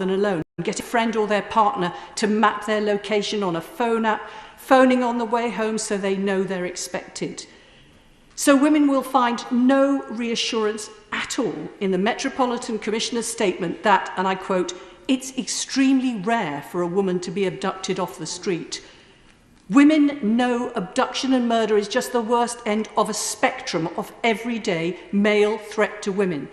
than alone, get a friend or their partner to map their location on a phone app, phoning on the way home so they know they're expected. So women will find no reassurance at all in the Metropolitan Commissioner's statement that, and I quote, "It's extremely rare for a woman to be abducted off the street." Women know abduction and murder is just the worst end of a spectrum of everyday male threat to women.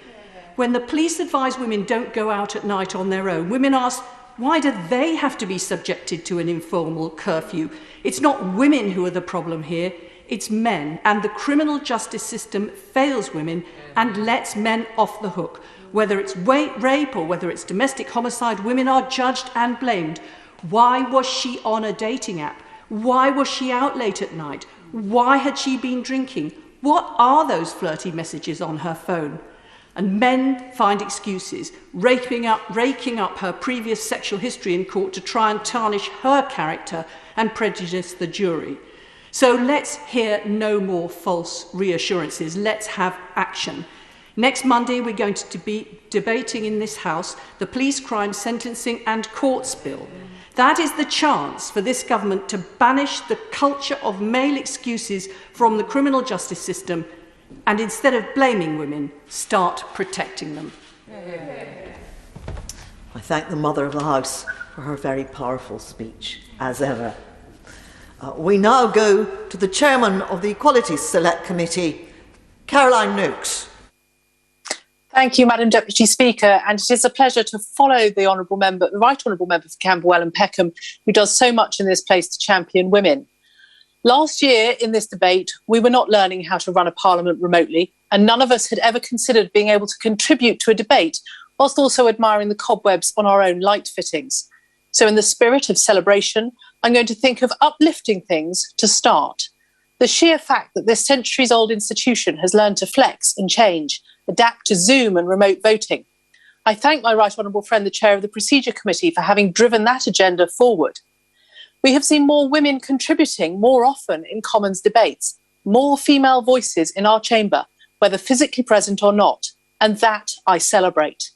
When the police advise women don't go out at night on their own, women ask, why do they have to be subjected to an informal curfew? It's not women who are the problem here, it's men. And the criminal justice system fails women and lets men off the hook. Whether it's rape or whether it's domestic homicide, women are judged and blamed. Why was she on a dating app? Why was she out late at night? Why had she been drinking? What are those flirty messages on her phone? And men find excuses, raking up her previous sexual history in court to try and tarnish her character and prejudice the jury. So let's hear no more false reassurances. Let's have action. Next Monday, we're going to be debating in this House the Police Crime Sentencing and Courts Bill. That is the chance for this government to banish the culture of male excuses from the criminal justice system and instead of blaming women, start protecting them. I thank the Mother of the House for her very powerful speech, as ever. We now go to the Chairman of the Equality Select Committee, Caroline Noakes. Thank you, Madam Deputy Speaker, and it is a pleasure to follow the Honourable Member, the Right Honourable Member for Camberwell and Peckham, who does so much in this place to champion women. Last year, in this debate, we were not learning how to run a parliament remotely, and none of us had ever considered being able to contribute to a debate whilst also admiring the cobwebs on our own light fittings. So in the spirit of celebration, I'm going to think of uplifting things to start. The sheer fact that this centuries-old institution has learned to flex and change, adapt to Zoom and remote voting. I thank my right honourable friend, the chair of the Procedure Committee, for having driven that agenda forward. We have seen more women contributing more often in Commons debates, more female voices in our chamber, whether physically present or not, and that I celebrate.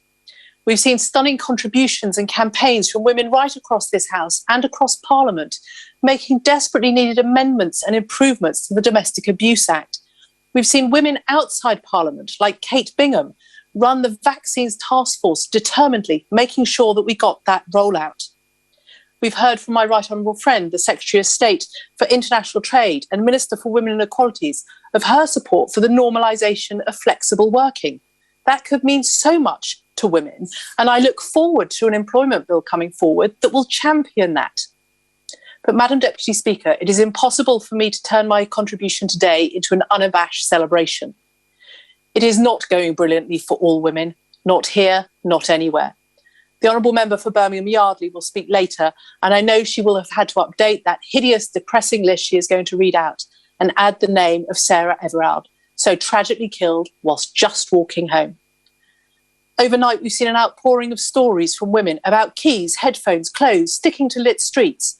We've seen stunning contributions and campaigns from women right across this House and across Parliament, making desperately needed amendments and improvements to the Domestic Abuse Act. We've seen women outside Parliament, like Kate Bingham, run the Vaccines Task Force determinedly, making sure that we got that rollout. We've heard from my right honourable friend, the Secretary of State for International Trade and Minister for Women and Equalities, of her support for the normalisation of flexible working. That could mean so much to women, and I look forward to an employment bill coming forward that will champion that. But Madam Deputy Speaker, it is impossible for me to turn my contribution today into an unabashed celebration. It is not going brilliantly for all women, not here, not anywhere. The Honourable Member for Birmingham Yardley will speak later, and I know she will have had to update that hideous, depressing list she is going to read out and add the name of Sarah Everard, so tragically killed whilst just walking home. Overnight, we've seen an outpouring of stories from women about keys, headphones, clothes, sticking to lit streets.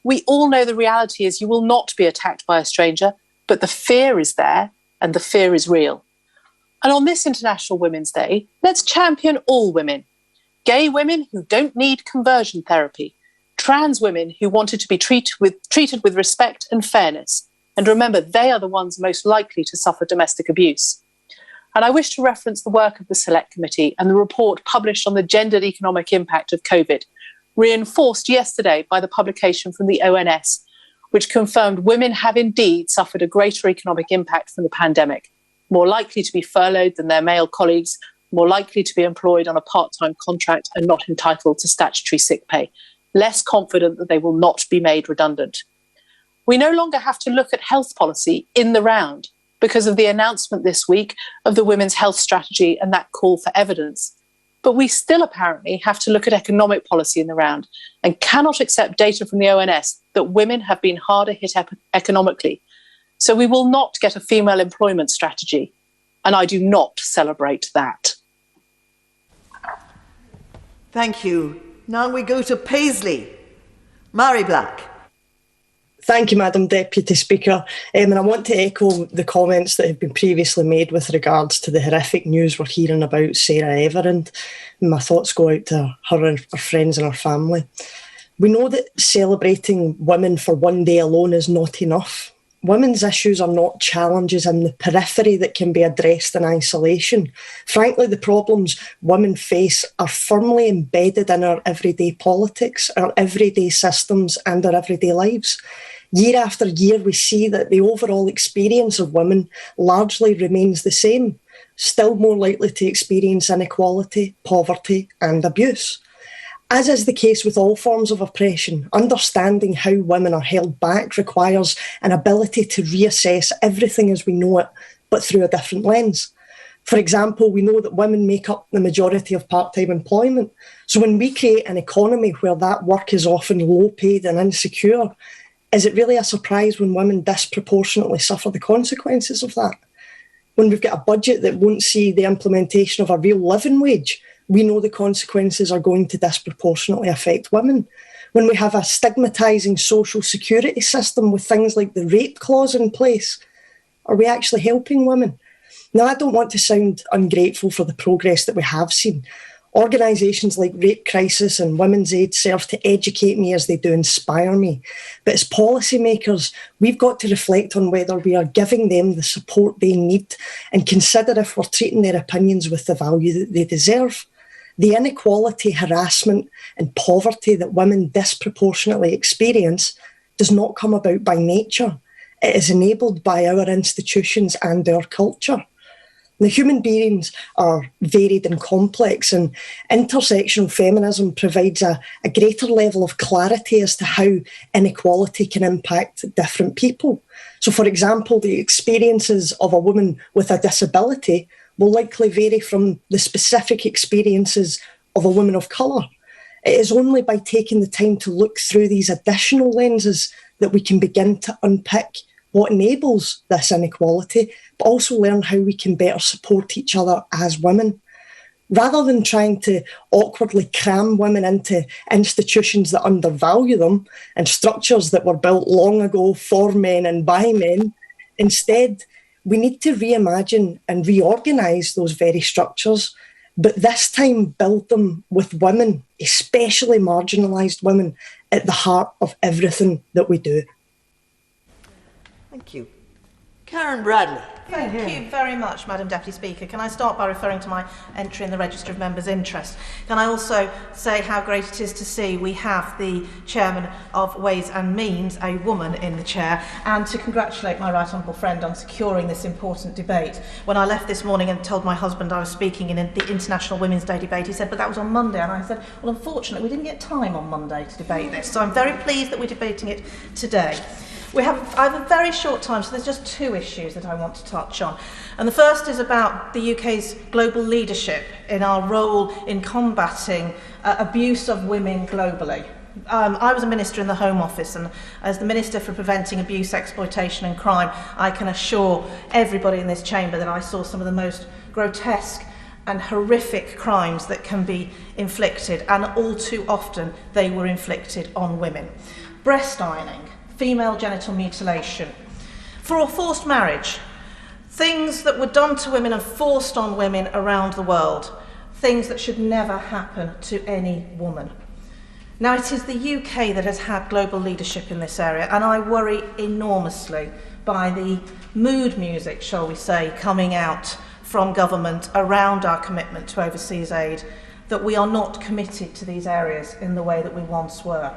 We all know the reality is you will not be attacked by a stranger, but the fear is there and the fear is real. And on this International Women's Day, let's champion all women. Gay women who don't need conversion therapy, trans women who wanted to be treated with respect and fairness. And remember, they are the ones most likely to suffer domestic abuse. And I wish to reference the work of the Select Committee and the report published on the gendered economic impact of COVID, reinforced yesterday by the publication from the ONS, which confirmed women have indeed suffered a greater economic impact from the pandemic, more likely to be furloughed than their male colleagues, more likely to be employed on a part-time contract and not entitled to statutory sick pay, less confident that they will not be made redundant. We no longer have to look at health policy in the round because of the announcement this week of the Women's Health Strategy and that call for evidence. But we still apparently have to look at economic policy in the round and cannot accept data from the ONS that women have been harder hit economically. So we will not get a female employment strategy, and I do not celebrate that. Thank you. Now we go to Paisley. Mary Black. Thank you, Madam Deputy Speaker. And I want to echo the comments that have been previously made with regards to the horrific news we're hearing about Sarah Everard. My thoughts go out to her and her friends and her family. We know that celebrating women for one day alone is not enough. Women's issues are not challenges in the periphery that can be addressed in isolation. Frankly, the problems women face are firmly embedded in our everyday politics, our everyday systems, and our everyday lives. Year after year, we see that the overall experience of women largely remains the same, still more likely to experience inequality, poverty, and abuse. As is the case with all forms of oppression, understanding how women are held back requires an ability to reassess everything as we know it, but through a different lens. For example, we know that women make up the majority of part-time employment. So when we create an economy where that work is often low-paid and insecure, is it really a surprise when women disproportionately suffer the consequences of that? When we've got a budget that won't see the implementation of a real living wage, we know the consequences are going to disproportionately affect women. When we have a stigmatising social security system with things like the rape clause in place, are we actually helping women? Now, I don't want to sound ungrateful for the progress that we have seen. Organisations like Rape Crisis and Women's Aid serve to educate me as they do inspire me. But as policymakers, we've got to reflect on whether we are giving them the support they need and consider if we're treating their opinions with the value that they deserve. The inequality, harassment and poverty that women disproportionately experience does not come about by nature. It is enabled by our institutions and our culture. The human beings are varied and complex, and intersectional feminism provides a greater level of clarity as to how inequality can impact different people. So, for example, the experiences of a woman with a disability will likely vary from the specific experiences of a woman of colour. It is only by taking the time to look through these additional lenses that we can begin to unpick what enables this inequality, but also learn how we can better support each other as women. Rather than trying to awkwardly cram women into institutions that undervalue them and structures that were built long ago for men and by men, instead, we need to reimagine and reorganise those very structures, but this time build them with women, especially marginalised women, at the heart of everything that we do. Thank you. Karen Bradley. Thank you very much, Madam Deputy Speaker. Can I start by referring to my entry in the Register of Members' Interest? Can I also say how great it is to see we have the Chairman of Ways and Means, a woman, in the chair, and to congratulate my right honourable friend on securing this important debate. When I left this morning and told my husband I was speaking in the International Women's Day debate, he said, but that was on Monday. And I said, well, unfortunately, we didn't get time on Monday to debate this. So I'm very pleased that we're debating it today. I have a very short time, so there's just two issues that I want to touch on. And the first is about the UK's global leadership in our role in combating abuse of women globally. I was a minister in the Home Office, and as the Minister for Preventing Abuse, Exploitation and Crime, I can assure everybody in this chamber that I saw some of the most grotesque and horrific crimes that can be inflicted, and all too often they were inflicted on women. Breast ironing, female genital mutilation, for forced marriage, things that were done to women and forced on women around the world, things that should never happen to any woman. Now, it is the UK that has had global leadership in this area, and I worry enormously by the mood music, shall we say, coming out from government around our commitment to overseas aid, that we are not committed to these areas in the way that we once were.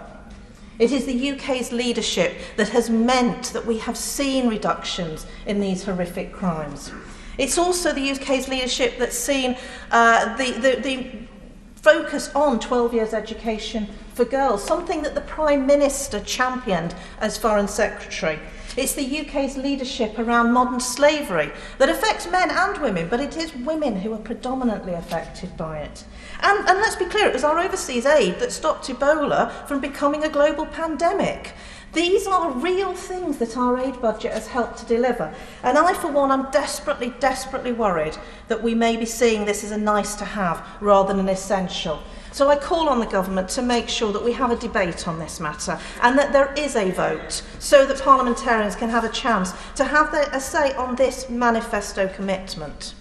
It is the UK's leadership that has meant that we have seen reductions in these horrific crimes. It's also the UK's leadership that's seen the focus on 12 years education for girls, something that the Prime Minister championed as Foreign Secretary. It's the UK's leadership around modern slavery that affects men and women, but it is women who are predominantly affected by it. And let's be clear, it was our overseas aid that stopped Ebola from becoming a global pandemic. These are real things that our aid budget has helped to deliver. And I, for one, am desperately worried that we may be seeing this as a nice to have rather than an essential. So I call on the government to make sure that we have a debate on this matter and that there is a vote so that parliamentarians can have a chance to have a say on this manifesto commitment.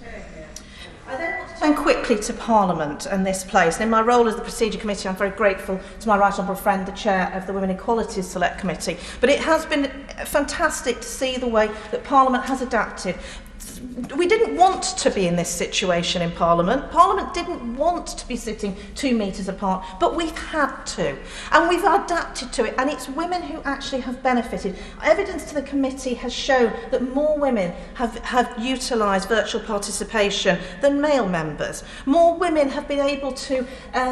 I then want to turn quickly to Parliament and this place. And in my role as the Procedure Committee, I'm very grateful to my right honourable friend, the Chair of the Women Equality Select Committee. But it has been fantastic to see the way that Parliament has adapted. We didn't want to be in this situation in Parliament. Parliament didn't want to be sitting 2 metres apart, but we've had to. And we've adapted to it, and it's women who actually have benefited. Evidence to the committee has shown that more women have utilised virtual participation than male members. More women have been able to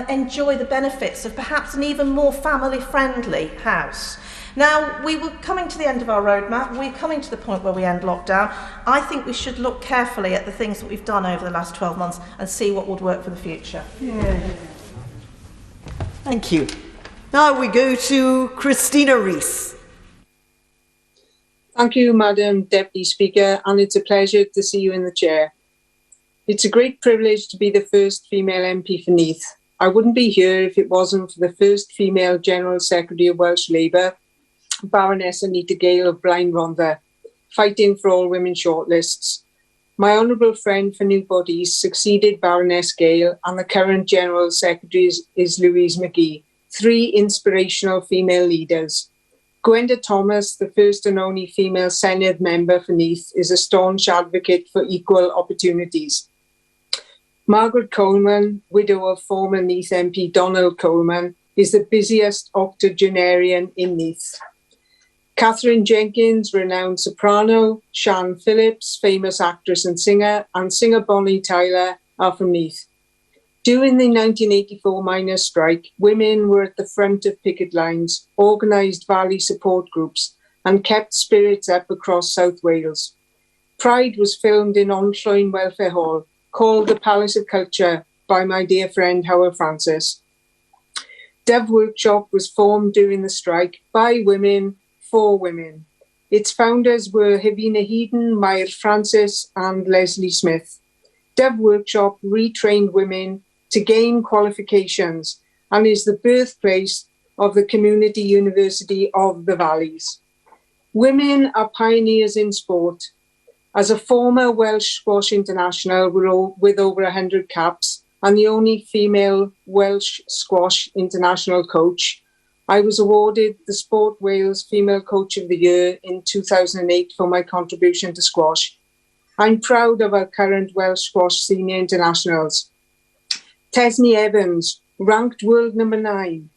enjoy the benefits of perhaps an even more family-friendly house. Now, we were coming to the end of our roadmap. We're coming to the point where we end lockdown. I think we should look carefully at the things that we've done over the last 12 months and see what would work for the future. Yeah. Thank you. Now we go to Christina Rees. Thank you, Madam Deputy Speaker, and it's a pleasure to see you in the chair. It's a great privilege to be the first female MP for Neath. I wouldn't be here if it wasn't for the first female General Secretary of Welsh Labour, Baroness Anita Gale of Blaen Rhondda, fighting for all women shortlists. My honourable friend for Newport East succeeded Baroness Gale, and the current General Secretary is Louise McGee, 3 inspirational female leaders. Gwenda Thomas, the first and only female Senedd member for Neath, is a staunch advocate for equal opportunities. Margaret Coleman, widow of former Neath MP Donald Coleman, is the busiest octogenarian in Neath. Catherine Jenkins, renowned soprano, Sian Phillips, famous actress and singer Bonnie Tyler are from Neath. During the 1984 miners' strike, women were at the front of picket lines, organised Valley support groups and kept spirits up across South Wales. Pride was filmed in Onllwyn Welfare Hall, called the Palace of Culture by my dear friend Howard Francis. Dove Workshop was formed during the strike by women, for women. Its founders were Hevina Heaton, Mair Francis and Leslie Smith. Dove Workshop retrained women to gain qualifications and is the birthplace of the Community University of the Valleys. Women are pioneers in sport. As a former Welsh squash international with over 100 caps and the only female Welsh squash international coach, I was awarded the Sport Wales Female Coach of the Year in 2008 for my contribution to squash. I'm proud of our current Welsh squash senior internationals. Tesni Evans, ranked world number 9,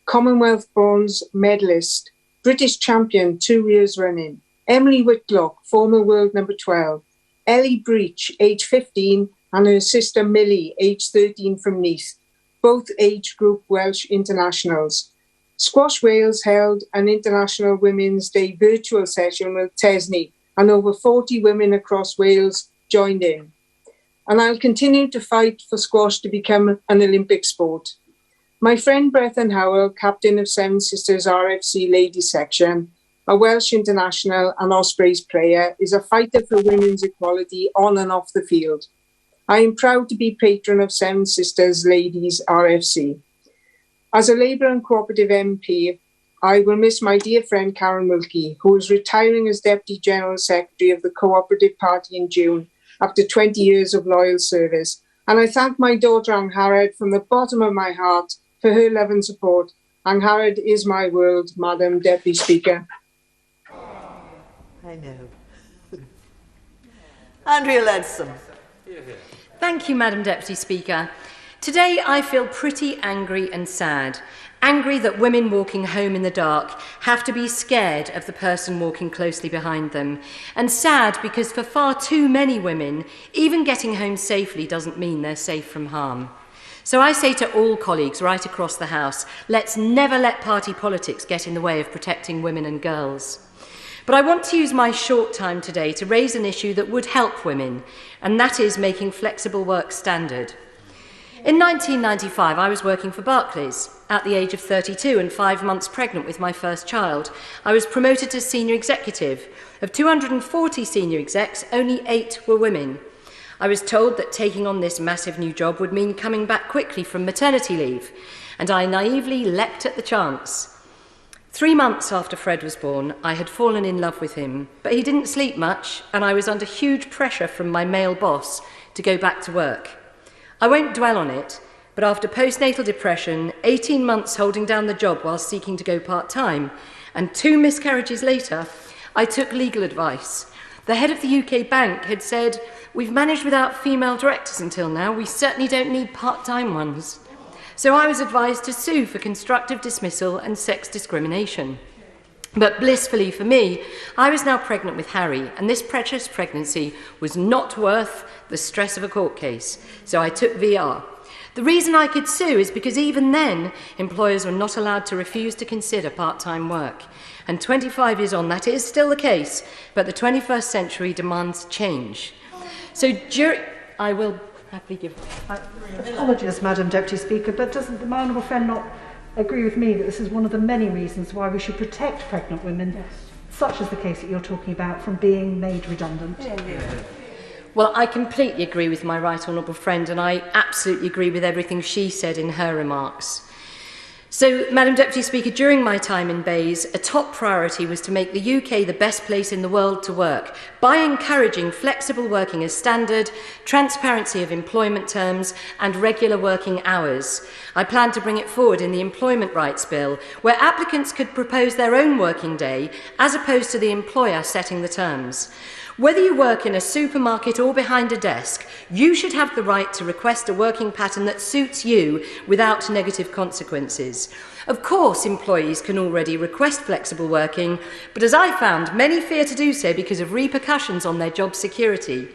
Commonwealth bronze medalist, British champion 2 years running. Emily Whitlock, former world number 12. Ellie Breach, age 15, and her sister Millie, age 13 from Neath, both age group Welsh internationals. Squash Wales held an International Women's Day virtual session with Tesni, and over 40 women across Wales joined in. And I'll continue to fight for squash to become an Olympic sport. My friend Brethan Howell, captain of Seven Sisters RFC ladies section, a Welsh international and Ospreys player, is a fighter for women's equality on and off the field. I am proud to be patron of Seven Sisters Ladies RFC. As a Labour and Cooperative MP, I will miss my dear friend Karen Wilkie, who is retiring as Deputy General Secretary of the Cooperative Party in June after 20 years of loyal service. And I thank my daughter Angharad from the bottom of my heart for her love and support. Angharad is my world, Madam Deputy Speaker. I know. Andrea Leadsom. Thank you, Madam Deputy Speaker. Today I feel pretty angry and sad. Angry that women walking home in the dark have to be scared of the person walking closely behind them. And sad because for far too many women, even getting home safely doesn't mean they're safe from harm. So I say to all colleagues right across the House, let's never let party politics get in the way of protecting women and girls. But I want to use my short time today to raise an issue that would help women, and that is making flexible work standard. In 1995, I was working for Barclays. At the age of 32 and 5 months pregnant with my first child, I was promoted to senior executive. Of 240 senior execs, only 8 were women. I was told that taking on this massive new job would mean coming back quickly from maternity leave, and I naively leapt at the chance. 3 months after Fred was born, I had fallen in love with him, but he didn't sleep much, and I was under huge pressure from my male boss to go back to work. I won't dwell on it, but after postnatal depression, 18 months holding down the job while seeking to go part-time, and 2 miscarriages later, I took legal advice. The head of the UK bank had said, "We've managed without female directors until now, we certainly don't need part-time ones." So I was advised to sue for constructive dismissal and sex discrimination. But blissfully for me, I was now pregnant with Harry, and this precious pregnancy was not worth the stress of a court case, so I took VR. The reason I could sue is because even then, employers were not allowed to refuse to consider part-time work. And 25 years on, that is still the case, but the 21st century demands change. So I will happily give... Apologies, Madam Deputy Speaker, but doesn't my honourable friend not agree with me that this is one of the many reasons why we should protect pregnant women, such as the case that you're talking about, from being made redundant? Well, I completely agree with my right honourable friend, and I absolutely agree with everything she said in her remarks. So, Madam Deputy Speaker, during my time in Bays, a top priority was to make the UK the best place in the world to work by encouraging flexible working as standard, transparency of employment terms and regular working hours. I plan to bring it forward in the Employment Rights Bill, where applicants could propose their own working day as opposed to the employer setting the terms. Whether you work in a supermarket or behind a desk, you should have the right to request a working pattern that suits you without negative consequences. Of course, employees can already request flexible working, but as I found, many fear to do so because of repercussions on their job security.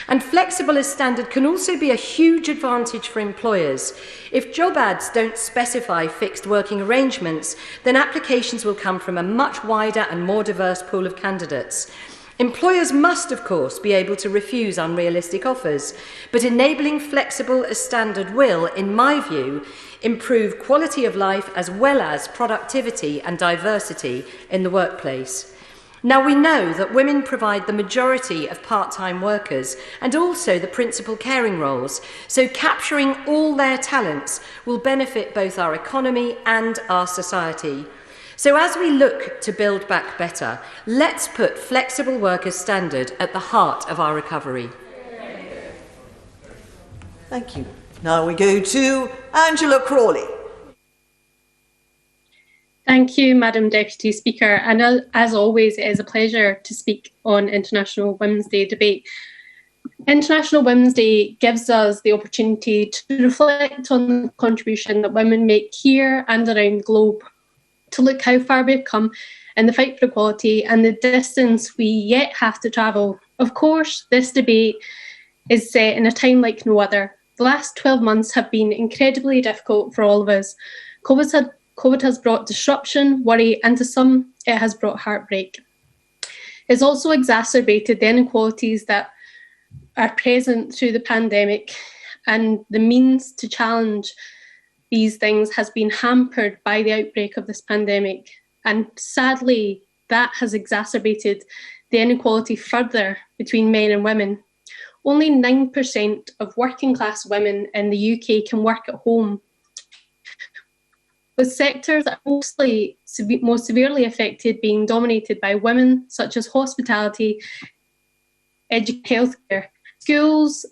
And flexible as standard can also be a huge advantage for employers. If job ads don't specify fixed working arrangements, then applications will come from a much wider and more diverse pool of candidates. Employers must, of course, be able to refuse unrealistic offers, but enabling flexible as standard will, in my view, improve quality of life as well as productivity and diversity in the workplace. Now, we know that women provide the majority of part-time workers and also the principal caring roles, so capturing all their talents will benefit both our economy and our society. So as we look to build back better, let's put flexible work as standard at the heart of our recovery. Thank you. Now we go to Angela Crawley. Thank you, Madam Deputy Speaker. And as always, it is a pleasure to speak on International Women's Day debate. International Women's Day gives us the opportunity to reflect on the contribution that women make here and around the globe, to look how far we've come in the fight for equality and the distance we yet have to travel. Of course, this debate is set in a time like no other. The last 12 months have been incredibly difficult for all of us. COVID has brought disruption, worry, and to some, it has brought heartbreak. It's also exacerbated the inequalities that are present through the pandemic, and the means to challenge these things has been hampered by the outbreak of this pandemic. And sadly, that has exacerbated the inequality further between men and women. Only 9% of working class women in the UK can work at home, with sectors that are most severely affected being dominated by women, such as hospitality, healthcare, schools,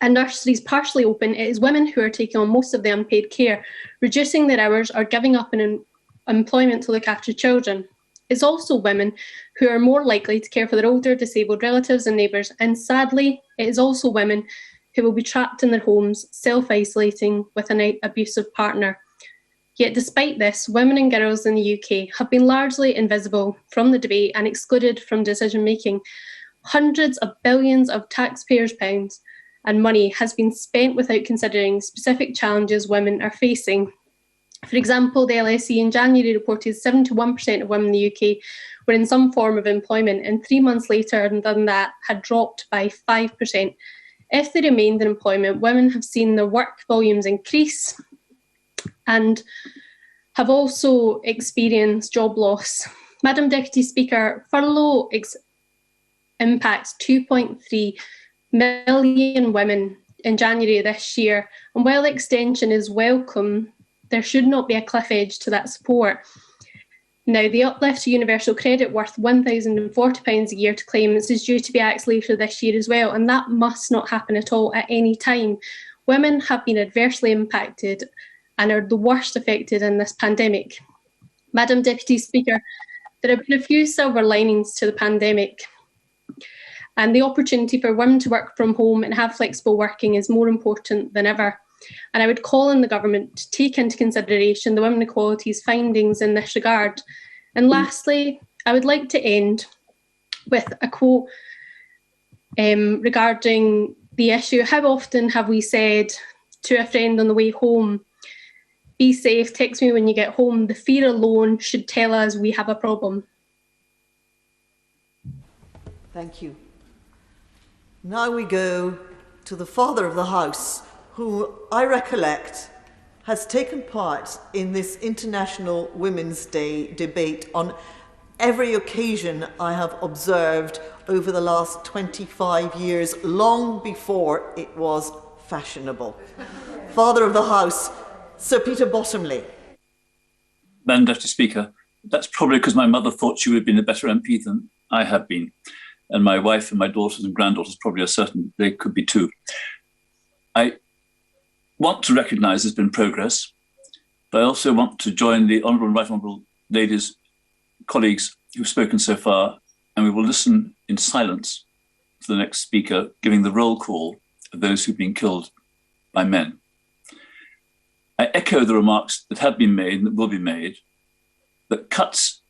and nurseries partially open. It is women who are taking on most of the unpaid care, reducing their hours or giving up employment to look after children. It's also women who are more likely to care for their older, disabled relatives and neighbours, and sadly, it is also women who will be trapped in their homes, self-isolating with an abusive partner. Yet despite this, women and girls in the UK have been largely invisible from the debate and excluded from decision-making. Hundreds of billions of taxpayers' pounds and money has been spent without considering specific challenges women are facing. For example, the LSE in January reported 71% of women in the UK were in some form of employment, and 3 months later than that had dropped by 5%. If they remained in employment, women have seen their work volumes increase and have also experienced job loss. Madam Deputy Speaker, furlough impacts 2.3 million women in January this year. And while extension is welcome, there should not be a cliff edge to that support. Now, the uplift to universal credit worth £1,040 a year to claimants is due to be axed later this year as well, and that must not happen at all at any time. Women have been adversely impacted and are the worst affected in this pandemic. Madam Deputy Speaker, there have been a few silver linings to the pandemic, and the opportunity for women to work from home and have flexible working is more important than ever. And I would call on the government to take into consideration the Women Equality's findings in this regard. And lastly, I would like to end with a quote regarding the issue. How often have we said to a friend on the way home, "Be safe, text me when you get home"? The fear alone should tell us we have a problem. Thank you. Now we go to the Father of the House, who I recollect has taken part in this International Women's Day debate on every occasion I have observed over the last 25 years, long before it was fashionable. Father of the House, Sir Peter Bottomley. Madam Deputy Speaker, that's probably because my mother thought she would have been a better MP than I have been. And my wife and my daughters and granddaughters probably are certain they could be too. I want to recognise there's been progress, but I also want to join the Honourable and Right Honourable Ladies, colleagues who've spoken so far, and we will listen in silence to the next speaker giving the roll call of those who've been killed by men. I echo the remarks that have been made and that will be made, that cuts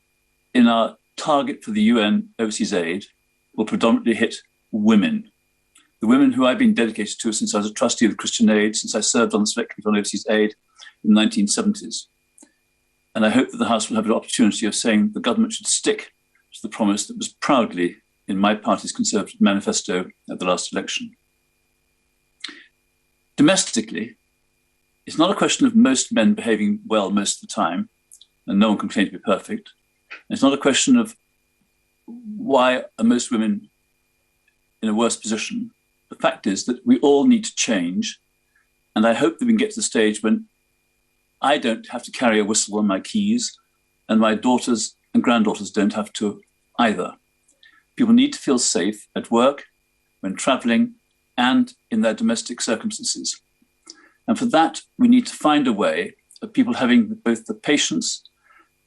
in our target for the UN overseas aid will predominantly hit women. The women who I've been dedicated to since I was a trustee of Christian Aid, since I served on the Select Committee on Overseas Aid in the 1970s. And I hope that the House will have an opportunity of saying the government should stick to the promise that was proudly in my party's Conservative manifesto at the last election. Domestically, it's not a question of most men behaving well most of the time, and no one can claim to be perfect. And it's not a question of why are most women in a worse position. The fact is that we all need to change, and I hope that we can get to the stage when I don't have to carry a whistle on my keys, and my daughters and granddaughters don't have to either. People need to feel safe at work, when travelling, and in their domestic circumstances. And for that, we need to find a way of people having both the patience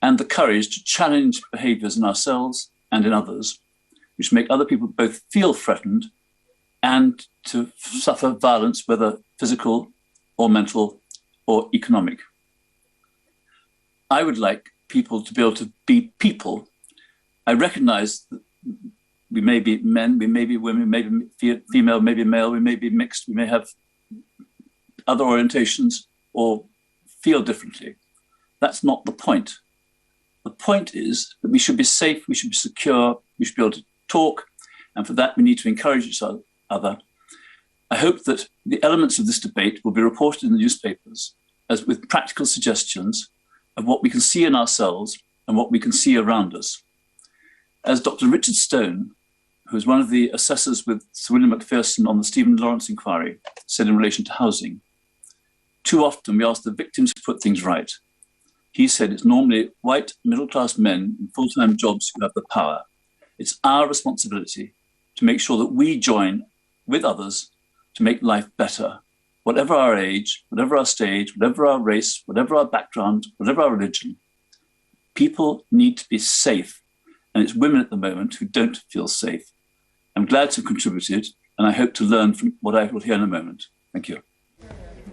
and the courage to challenge behaviours in ourselves and in others, which make other people both feel threatened and to suffer violence, whether physical or mental or economic. I would like people to be able to be people. I recognise that we may be men, we may be women, we may be female, maybe male, we may be mixed, we may have other orientations or feel differently. That's not the point. The point is that we should be safe, we should be secure, we should be able to talk, and for that we need to encourage each other. I hope that the elements of this debate will be reported in the newspapers as with practical suggestions of what we can see in ourselves and what we can see around us. As Dr. Richard Stone, who is one of the assessors with Sir William Macpherson on the Stephen Lawrence inquiry, said in relation to housing, too often we ask the victims to put things right. He said it's normally white middle-class men in full-time jobs who have the power. It's our responsibility to make sure that we join with others to make life better, whatever our age, whatever our stage, whatever our race, whatever our background, whatever our religion. People need to be safe, and it's women at the moment who don't feel safe. I'm glad to have contributed, and I hope to learn from what I will hear in a moment. Thank you.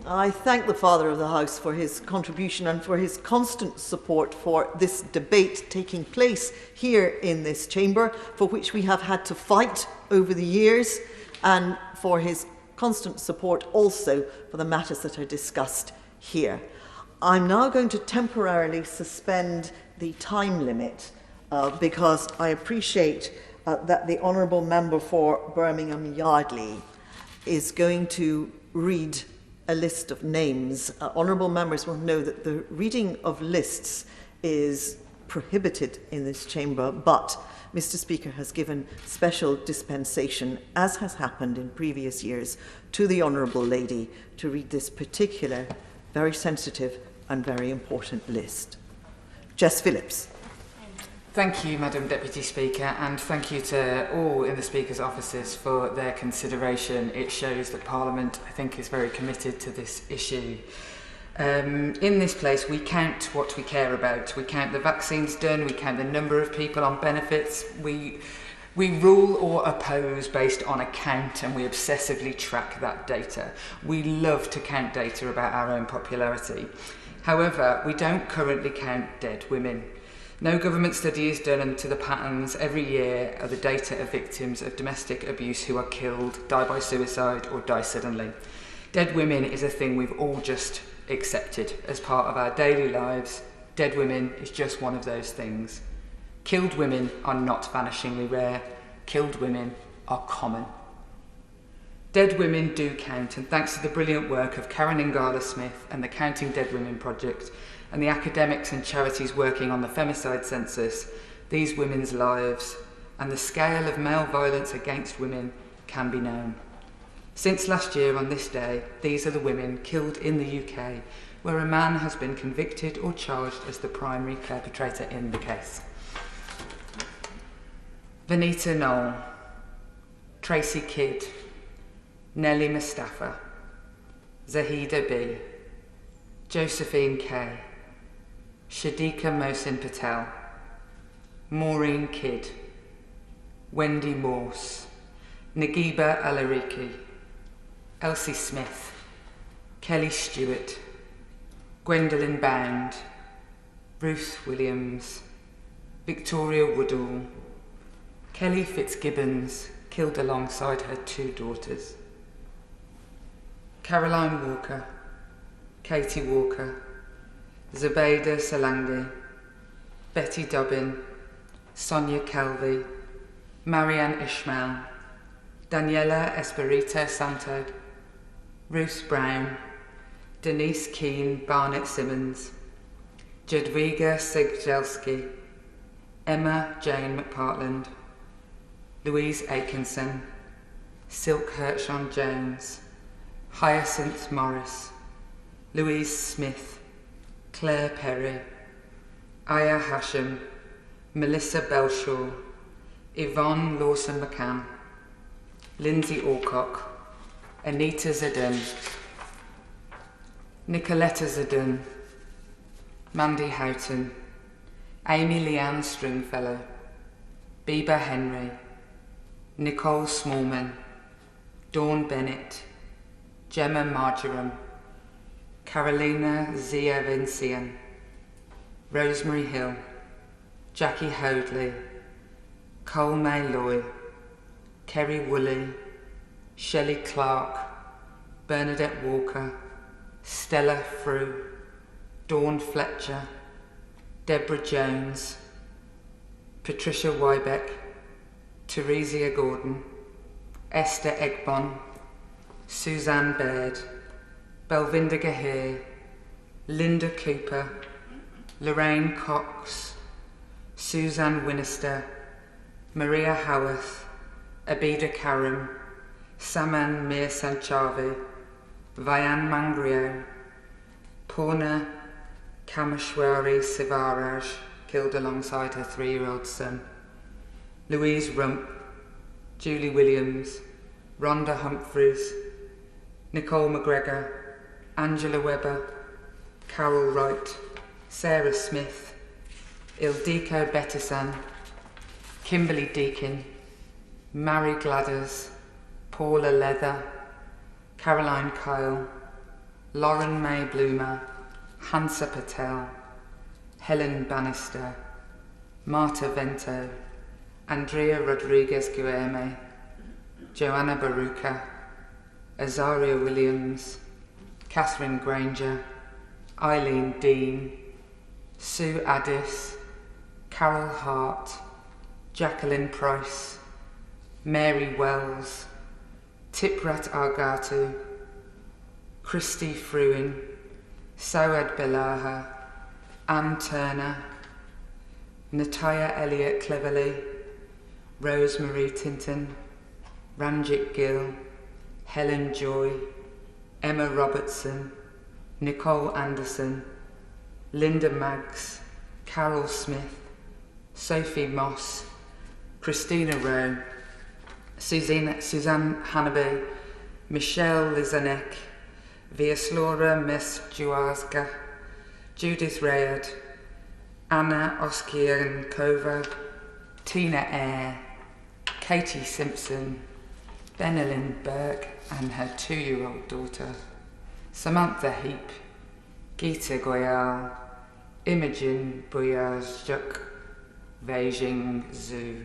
I thank the Father of the House for his contribution and for his constant support for this debate taking place here in this chamber, for which we have had to fight over the years, and for his constant support also for the matters that are discussed here. I'm now going to temporarily suspend the time limit because I appreciate that the Honourable Member for Birmingham Yardley is going to read a list of names. Honourable members will know that the reading of lists is prohibited in this chamber, but Mr. Speaker has given special dispensation, as has happened in previous years, to the Honourable Lady to read this particular, very sensitive and very important list. Jess Phillips. Thank you, Madam Deputy Speaker, and thank you to all in the Speaker's offices for their consideration. It shows that Parliament, I think, is very committed to this issue. In this place, we count what we care about. We count the vaccines done, we count the number of people on benefits. We rule or oppose based on a count, and we obsessively track that data. We love to count data about our own popularity. However, we don't currently count dead women. No government study is done into the patterns every year of the data of victims of domestic abuse who are killed, die by suicide, or die suddenly. Dead women is a thing we've all just accepted as part of our daily lives. Dead women is just one of those things. Killed women are not vanishingly rare. Killed women are common. Dead women do count, and thanks to the brilliant work of Karen Ingala-Smith and the Counting Dead Women Project, and the academics and charities working on the femicide census, these women's lives and the scale of male violence against women can be known. Since last year on this day, these are the women killed in the UK, where a man has been convicted or charged as the primary perpetrator in the case. Vanita Knoll, Tracy Kidd, Nellie Mustafa, Zahida B, Josephine K, Shadika Mohsin Patel, Maureen Kidd, Wendy Morse, Nagiba Alariki, Elsie Smith, Kelly Stewart, Gwendolyn Bound, Ruth Williams, Victoria Woodall, Kelly Fitzgibbons, killed alongside her 2 daughters, Caroline Walker, Katie Walker, Zubaydah Salangi, Betty Dobbin, Sonia Kelvey, Marianne Ishmael, Daniela Espirito Santo, Ruth Brown, Denise Keane Barnett Simmons, Jadwiga Sigjelski, Emma Jane McPartland, Louise Atkinson, Silk Hirschon Jones, Hyacinth Morris, Louise Smith, Claire Perry, Aya Hashem, Melissa Belshaw, Yvonne Lawson McCann, Lindsay Alcock, Anita Zadun, Nicoletta Zadun, Mandy Houghton, Amy Leanne Stringfellow, Biba Henry, Nicole Smallman, Dawn Bennett, Gemma Marjoram, Carolina Zia Vincian, Rosemary Hill, Jackie Hoadley, Cole May Loy, Kerry Woolley, Shelley Clark, Bernadette Walker, Stella Frew, Dawn Fletcher, Deborah Jones, Patricia Wybeck, Teresia Gordon, Esther Egbon, Suzanne Baird, Belvinda Gahir, Linda Cooper, Lorraine Cox, Suzanne Winnister, Maria Howarth, Abida Karam, Saman Mir Sanchavi, Vayan Mangrio, Purna Kameshwari Sivaraj, killed alongside her 3-year-old son, Louise Rump, Julie Williams, Rhonda Humphreys, Nicole McGregor, Angela Webber, Carol Wright, Sarah Smith, Ildiko Bettasan, Kimberly Deakin, Mary Gladders, Paula Leather, Caroline Kyle, Lauren May Bloomer, Hansa Patel, Helen Bannister, Marta Vento, Andrea Rodriguez Guilherme, Joanna Baruca, Azaria Williams, Catherine Granger, Eileen Dean, Sue Addis, Carol Hart, Jacqueline Price, Mary Wells, Tiprat Argatu, Christy Fruin, Sawed Belaha, Anne Turner, Nataya Elliott Cleverly, Rosemary Tinton, Ranjit Gill, Helen Joy, Emma Robertson, Nicole Anderson, Linda Maggs, Carol Smith, Sophie Moss, Christina Rowe, Suzanne Hanaby, Michelle Lizanek, Vyaslora Mesjuazga, Judith Rayard, Anna Oskienkova, Tina Eyre, Katie Simpson, Benelin Burke and her 2-year-old daughter, Samantha Heap, Geeta Goyal, Imogen Buyazjuk, Beijing Zhu.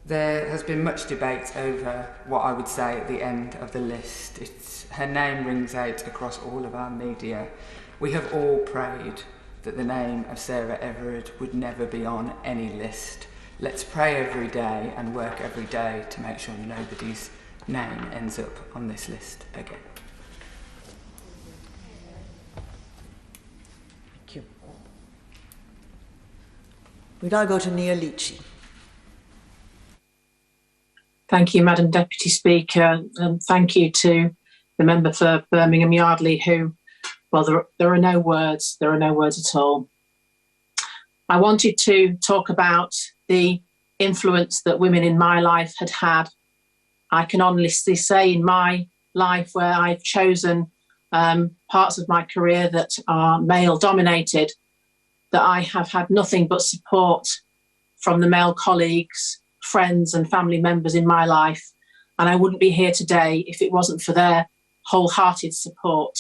There has been much debate over what I would say at the end of the list. Her name rings out across all of our media. We have all prayed that the name of Sarah Everard would never be on any list. Let's pray every day and work every day to make sure nobody's name ends up on this list again. Thank you. We now go to Nia Leachy. Thank you, Madam Deputy Speaker, and thank you to the member for Birmingham Yardley who, well, there are no words. There are no words at all. I wanted to talk about the influence that women in my life had had. I can honestly say in my life where I've chosen parts of my career that are male-dominated, that I have had nothing but support from the male colleagues, friends and family members in my life. And I wouldn't be here today if it wasn't for their wholehearted support.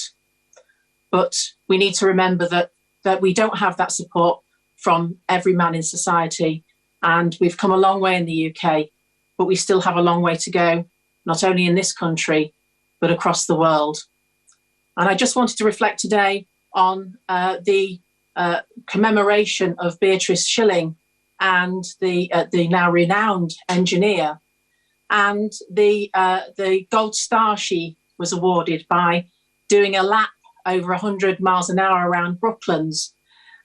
But we need to remember that we don't have that support from every man in society. And we've come a long way in the UK, but we still have a long way to go, not only in this country, but across the world. And I just wanted to reflect today on the commemoration of Beatrice Shilling and the now renowned engineer, and the gold star she was awarded by doing a lap over 100 miles an hour around Brooklands.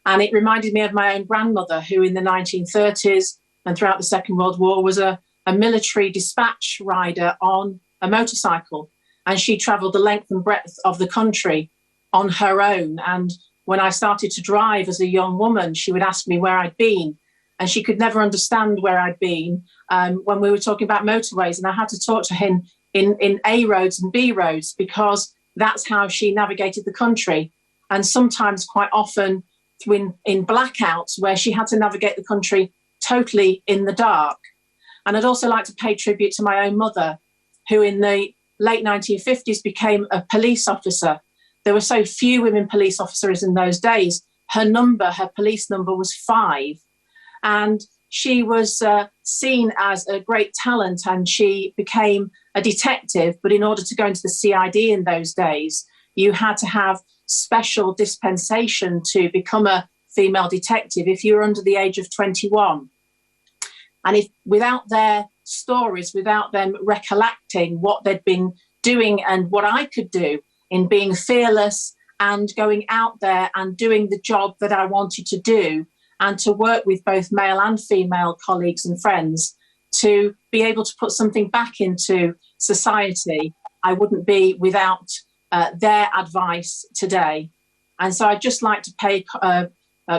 And it reminded me of my own grandmother, who in the 1930s and throughout the Second World War was a military dispatch rider on a motorcycle. And she travelled the length and breadth of the country on her own. And when I started to drive as a young woman, she would ask me where I'd been. And she could never understand where I'd been when we were talking about motorways. And I had to talk to him in A roads and B roads, because that's how she navigated the country. And sometimes, quite often, in blackouts where she had to navigate the country totally in the dark. And I'd also like to pay tribute to my own mother, who in the late 1950s became a police officer. There were so few women police officers in those days. Her police number was 5. And she was seen as a great talent, and she became a detective. But in order to go into the CID in those days, you had to have special dispensation to become a female detective if you were under the age of 21. And if without their stories, without them recollecting what they'd been doing and what I could do in being fearless and going out there and doing the job that I wanted to do, and to work with both male and female colleagues and friends to be able to put something back into society, I wouldn't be without their advice today. And so I'd just like to pay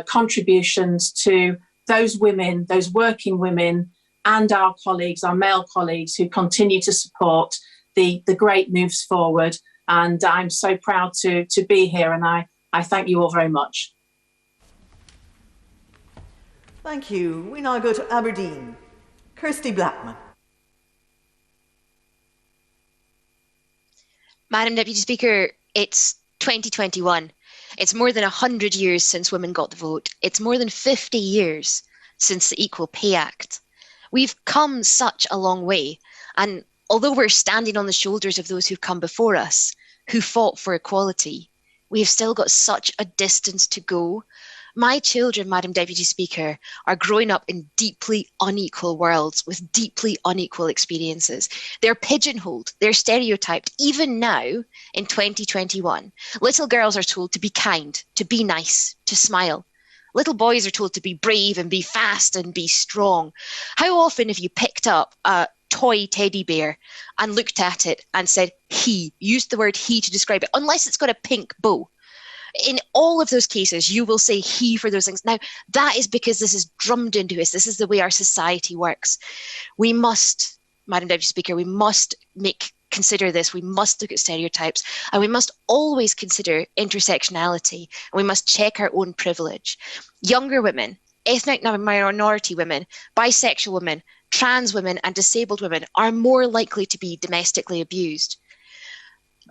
contributions to those women, those working women, and our colleagues, our male colleagues, who continue to support the great moves forward. And I'm so proud to be here, and I thank you all very much. Thank you. We now go to Aberdeen. Kirsty Blackman. Madam Deputy Speaker, it's 2021. It's more than 100 years since women got the vote. It's more than 50 years since the Equal Pay Act. We've come such a long way. And although we're standing on the shoulders of those who've come before us, who fought for equality, we have still got such a distance to go. My children, Madam Deputy Speaker, are growing up in deeply unequal worlds with deeply unequal experiences. They're pigeonholed, they're stereotyped, even now in 2021. Little girls are told to be kind, to be nice, to smile. Little boys are told to be brave and be fast and be strong. How often have you picked up a toy teddy bear and looked at it and said he, used the word he to describe it, unless it's got a pink bow? In all of those cases, you will say he for those things. Now, that is because this is drummed into us. This is the way our society works. We must, Madam Deputy Speaker, we must consider this. We must look at stereotypes, and we must always consider intersectionality, and we must check our own privilege. Younger women, ethnic minority women, bisexual women, trans women and disabled women are more likely to be domestically abused.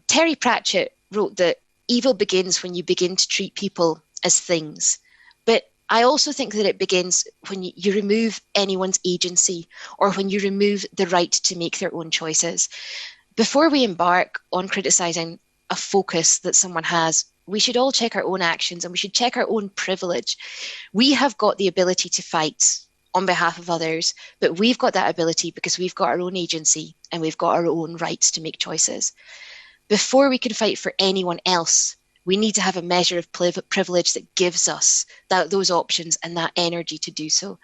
Terry Pratchett wrote that evil begins when you begin to treat people as things. But I also think that it begins when you remove anyone's agency, or when you remove the right to make their own choices. Before we embark on criticising a focus that someone has, we should all check our own actions, and we should check our own privilege. We have got the ability to fight on behalf of others, but we've got that ability because we've got our own agency and we've got our own rights to make choices. Before we can fight for anyone else, we need to have a measure of privilege that gives us those options and that energy to do so.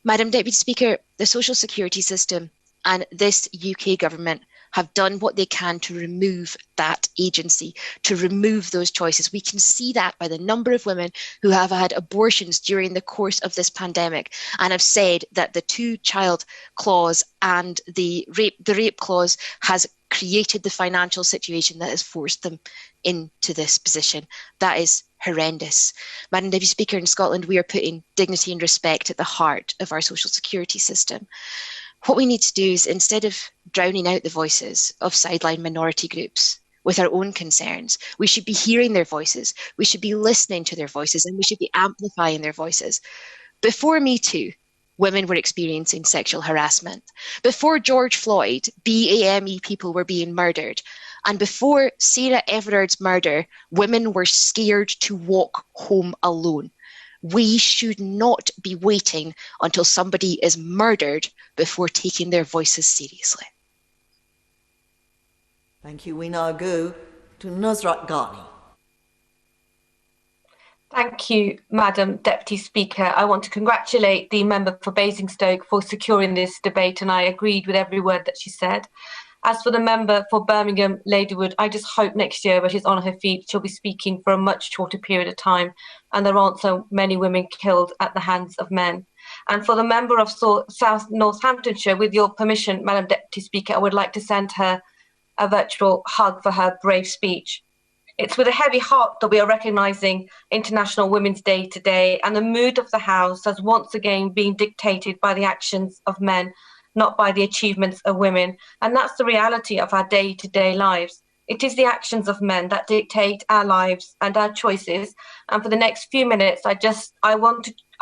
Madam Deputy Speaker, the social security system and this UK government have done what they can to remove that agency, to remove those choices. We can see that by the number of women who have had abortions during the course of this pandemic and have said that the two-child clause and the rape clause has created the financial situation that has forced them into this position. That is horrendous. Madam Deputy Speaker, in Scotland, we are putting dignity and respect at the heart of our social security system. What we need to do is, instead of drowning out the voices of sideline minority groups with our own concerns, we should be hearing their voices, we should be listening to their voices, and we should be amplifying their voices. Before Me Too, women were experiencing sexual harassment. Before George Floyd, BAME people were being murdered. And before Sarah Everard's murder, women were scared to walk home alone. We should not be waiting until somebody is murdered before taking their voices seriously. Thank you. We now go to Nusrat Ghani. Thank you, Madam Deputy Speaker. I want to congratulate the member for Basingstoke for securing this debate, and I agreed with every word that she said. As for the member for Birmingham, Ladywood, I just hope next year when she's on her feet, she'll be speaking for a much shorter period of time and there aren't so many women killed at the hands of men. And for the member of South Northamptonshire, with your permission, Madam Deputy Speaker, I would like to send her a virtual hug for her brave speech. It's with a heavy heart that we are recognising International Women's Day today, and the mood of the House has once again been dictated by the actions of men, not by the achievements of women. And that's the reality of our day-to-day lives. It is the actions of men that dictate our lives and our choices. And for the next few minutes, I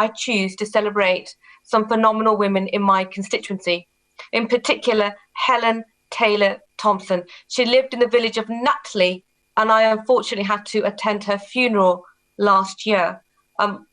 choose to celebrate some phenomenal women in my constituency. In particular, Helen Taylor Thompson. She lived in the village of Nutley, and I unfortunately had to attend her funeral last year.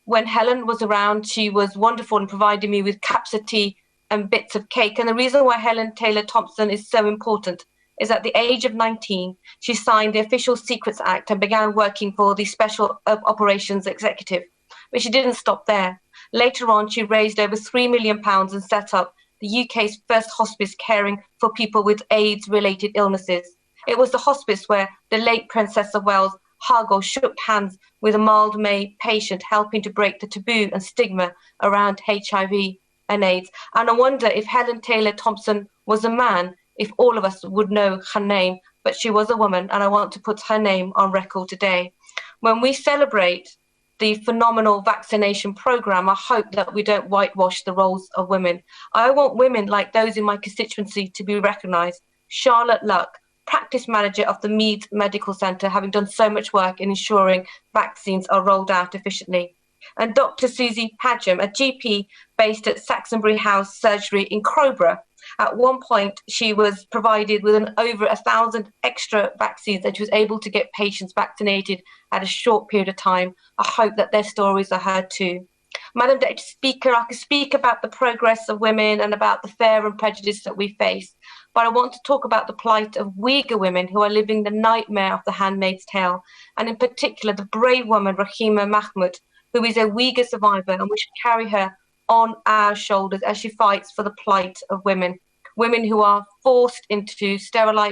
When Helen was around, she was wonderful in providing me with cups of tea and bits of cake. And the reason why Helen Taylor Thompson is so important is at the age of 19, she signed the Official Secrets Act and began working for the Special Operations Executive. But she didn't stop there. Later on, she raised over £3 million and set up the UK's first hospice caring for people with AIDS-related illnesses. It was the hospice where the late Princess of Wales, Hargo, shook hands with a mild May patient, helping to break the taboo and stigma around HIV and AIDS. And I wonder if Helen Taylor Thompson was a man, if all of us would know her name, but she was a woman, and I want to put her name on record today. When we celebrate the phenomenal vaccination programme, I hope that we don't whitewash the roles of women. I want women like those in my constituency to be recognised. Charlotte Luck, practice manager of the Meads Medical Centre, having done so much work in ensuring vaccines are rolled out efficiently. And Dr. Susie Padgham, a GP based at Saxonbury House Surgery in Crowborough. At one point, she was provided with over 1,000 extra vaccines and she was able to get patients vaccinated at a short period of time. I hope that their stories are heard too. Madam Deputy Speaker, I can speak about the progress of women and about the fear and prejudice that we face, but I want to talk about the plight of Uyghur women who are living the nightmare of the Handmaid's Tale, and in particular the brave woman Rahima Mahmood, who is a Uyghur survivor, and we should carry her on our shoulders as she fights for the plight of women. Women who are forced into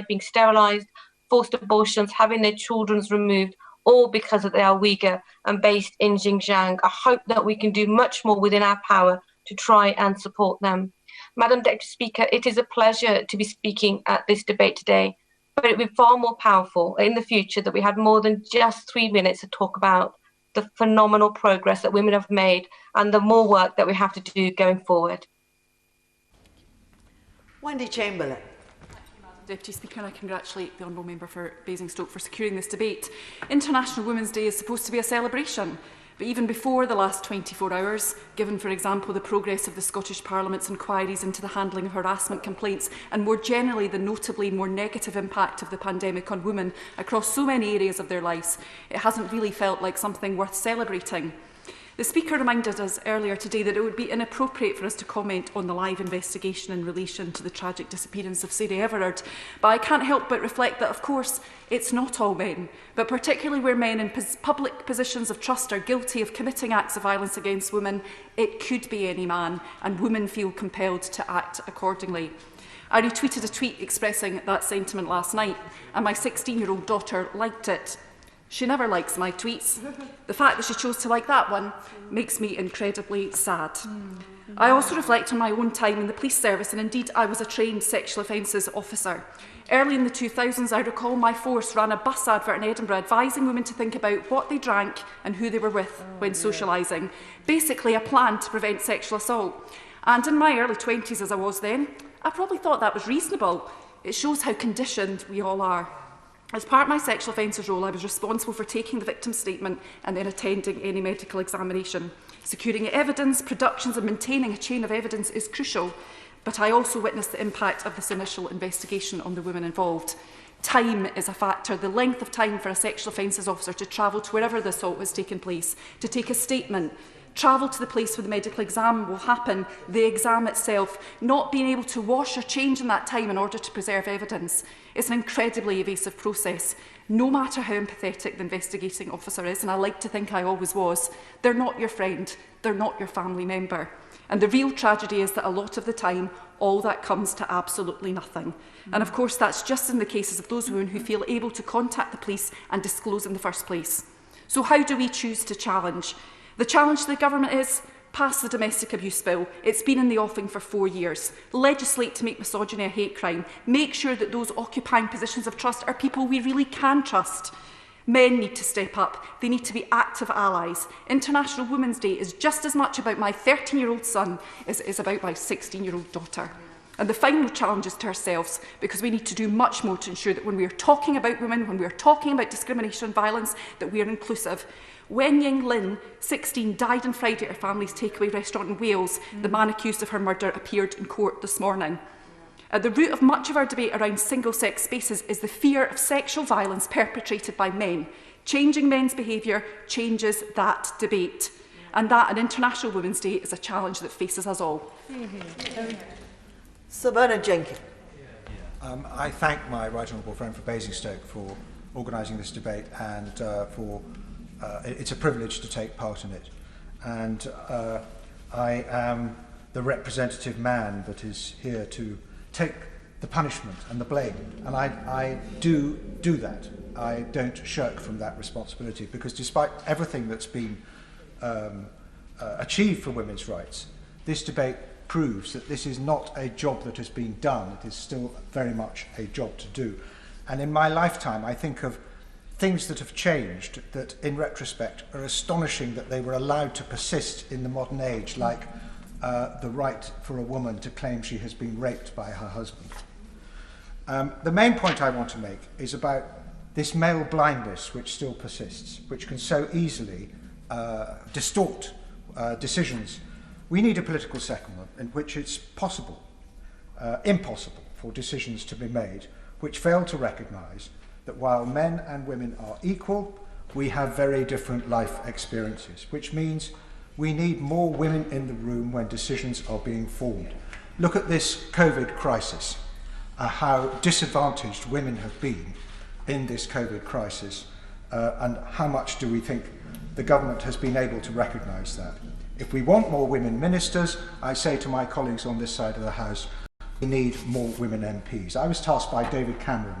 being sterilised, forced abortions, having their children removed, all because they are Uyghur and based in Xinjiang. I hope that we can do much more within our power to try and support them. Madam Deputy Speaker, it is a pleasure to be speaking at this debate today, but it would be far more powerful in the future that we had more than just 3 minutes to talk about the phenomenal progress that women have made and the more work that we have to do going forward. Wendy Chamberlain. Deputy Speaker, and I congratulate the Honourable Member for Basingstoke for securing this debate. International Women's Day is supposed to be a celebration, but even before the last 24 hours, given, for example, the progress of the Scottish Parliament's inquiries into the handling of harassment complaints and more generally the notably more negative impact of the pandemic on women across so many areas of their lives, it hasn't really felt like something worth celebrating. The Speaker reminded us earlier today that it would be inappropriate for us to comment on the live investigation in relation to the tragic disappearance of Sarah Everard, but I can't help but reflect that, of course, it's not all men, but particularly where men in public positions of trust are guilty of committing acts of violence against women, it could be any man, and women feel compelled to act accordingly. I retweeted a tweet expressing that sentiment last night, and my 16-year-old daughter liked it. She never likes my tweets. The fact that she chose to like that one makes me incredibly sad. I also reflect on my own time in the police service, and indeed I was a trained sexual offences officer. Early in the 2000s, I recall my force ran a bus advert in Edinburgh advising women to think about what they drank and who they were with when socialising. Basically a plan to prevent sexual assault. And in my early 20s, as I was then, I probably thought that was reasonable. It shows how conditioned we all are. As part of my sexual offences role, I was responsible for taking the victim's statement and then attending any medical examination. Securing evidence, productions and maintaining a chain of evidence is crucial, but I also witnessed the impact of this initial investigation on the women involved. Time is a factor. The length of time for a sexual offences officer to travel to wherever the assault has taken place, to take a statement, travel to the place where the medical exam will happen, the exam itself, not being able to wash or change in that time in order to preserve evidence. It's an incredibly evasive process. No matter how empathetic the investigating officer is, and I like to think I always was, they're not your friend, they're not your family member. And the real tragedy is that a lot of the time, all that comes to absolutely nothing. And of course, that's just in the cases of those women who feel able to contact the police and disclose in the first place. So how do we choose to challenge? The challenge to the government is pass the domestic abuse bill. It's been in the offing for 4 years. Legislate to make misogyny a hate crime. Make sure that those occupying positions of trust are people we really can trust. Men need to step up. They need to be active allies. International Women's Day is just as much about my 13-year-old son as it is about my 16-year-old daughter. And the final challenge is to ourselves, because we need to do much more to ensure that when we are talking about women, when we are talking about discrimination and violence, that we are inclusive. Wen Ying Lin, 16, died on Friday at her family's takeaway restaurant in Wales. The man accused of her murder appeared in court this morning. At the root of much of our debate around single-sex spaces is the fear of sexual violence perpetrated by men. Changing men's behaviour changes that debate. And that, on International Women's Day, is a challenge that faces us all. Sir Bernard Jenkins. I thank my right honourable friend for Basingstoke for organising this debate and it's a privilege to take part in it. And I am the representative man that is here to take the punishment and the blame. And I do that. I don't shirk from that responsibility, because despite everything that's been achieved for women's rights, this debate proves that this is not a job that has been done. It is still very much a job to do. And in my lifetime, I think of things that have changed that, in retrospect, are astonishing that they were allowed to persist in the modern age, like the right for a woman to claim she has been raped by her husband. The main point I want to make is about this male blindness which still persists, which can so easily distort decisions. We need a political settlement in which it's possible, impossible for decisions to be made which fail to recognise that while men and women are equal, we have very different life experiences, which means we need more women in the room when decisions are being formed. Look at this COVID crisis, how disadvantaged women have been in this COVID crisis, and how much do we think the government has been able to recognise that. If we want more women ministers, I say to my colleagues on this side of the House, we need more women MPs. I was tasked by David Cameron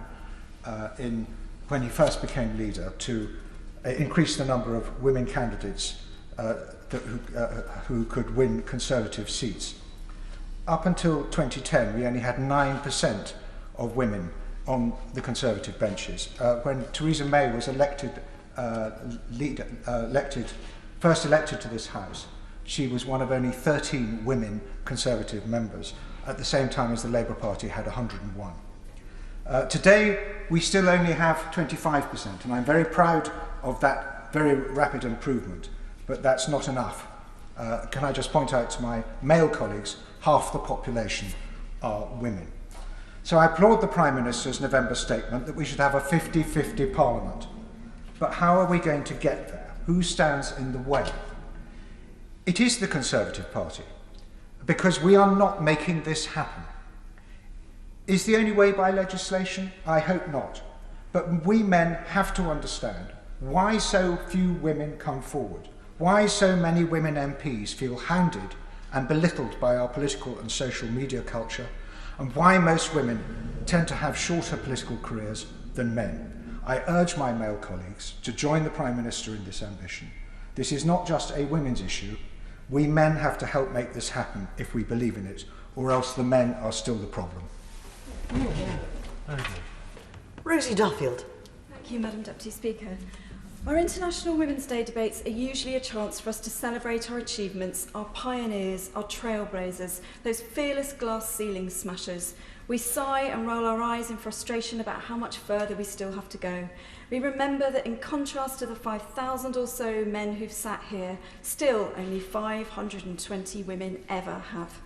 when he first became leader to increase the number of women candidates who could win Conservative seats. Up until 2010, we only had 9% of women on the Conservative benches. When Theresa May was first elected to this House, she was one of only 13 women Conservative members, at the same time as the Labour Party had 101. Today, we still only have 25%, and I'm very proud of that very rapid improvement, but that's not enough. Can I just point out to my male colleagues, half the population are women. So I applaud the Prime Minister's November statement that we should have a 50-50 Parliament. But how are we going to get there? Who stands in the way? It is the Conservative Party, because we are not making this happen. Is the only way by legislation? I hope not. But we men have to understand why so few women come forward, why so many women MPs feel hounded and belittled by our political and social media culture, and why most women tend to have shorter political careers than men. I urge my male colleagues to join the Prime Minister in this ambition. This is not just a women's issue. We men have to help make this happen if we believe in it, or else the men are still the problem. Rosie Duffield. Thank you, Madam Deputy Speaker. Our International Women's Day debates are usually a chance for us to celebrate our achievements, our pioneers, our trailblazers, those fearless glass ceiling smashers. We sigh and roll our eyes in frustration about how much further we still have to go. We remember that in contrast to the 5,000 or so men who've sat here, still only 520 women ever have.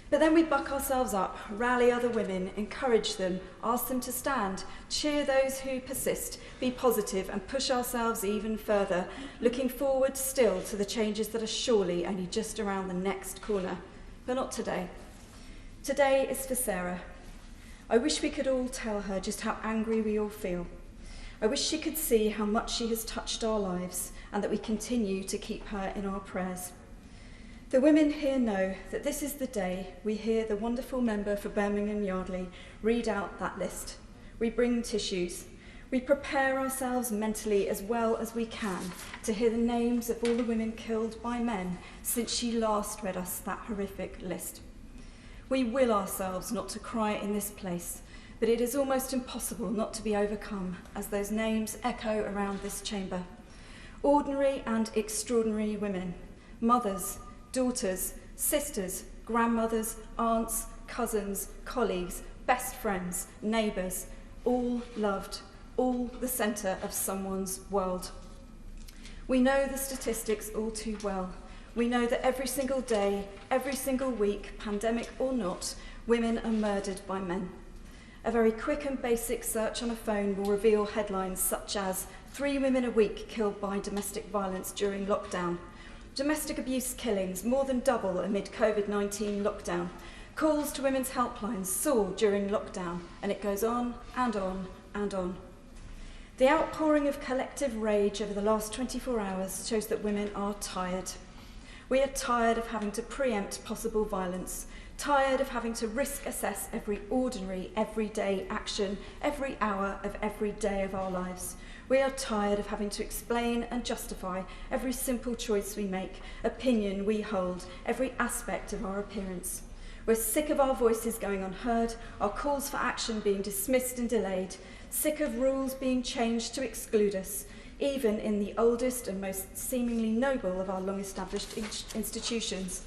But then we buck ourselves up, rally other women, encourage them, ask them to stand, cheer those who persist, be positive and push ourselves even further, looking forward still to the changes that are surely only just around the next corner. But not today. Today is for Sarah. I wish we could all tell her just how angry we all feel. I wish she could see how much she has touched our lives and that we continue to keep her in our prayers. The women here know that this is the day we hear the wonderful member for Birmingham Yardley read out that list. We bring tissues. We prepare ourselves mentally as well as we can to hear the names of all the women killed by men since she last read us that horrific list. We will ourselves not to cry in this place, but it is almost impossible not to be overcome as those names echo around this chamber. Ordinary and extraordinary women, mothers, daughters, sisters, grandmothers, aunts, cousins, colleagues, best friends, neighbours, all loved, all the centre of someone's world. We know the statistics all too well. We know that every single day, every single week, pandemic or not, women are murdered by men. A very quick and basic search on a phone will reveal headlines such as 3 women a week killed by domestic violence during lockdown. Domestic abuse killings more than double amid COVID-19 lockdown. Calls to women's helplines soar during lockdown, and it goes on and on and on. The outpouring of collective rage over the last 24 hours shows that women are tired. We are tired of having to preempt possible violence, tired of having to risk assess every ordinary, everyday action, every hour of every day of our lives. We are tired of having to explain and justify every simple choice we make, opinion we hold, every aspect of our appearance. We're sick of our voices going unheard, our calls for action being dismissed and delayed, sick of rules being changed to exclude us, even in the oldest and most seemingly noble of our long-established institutions.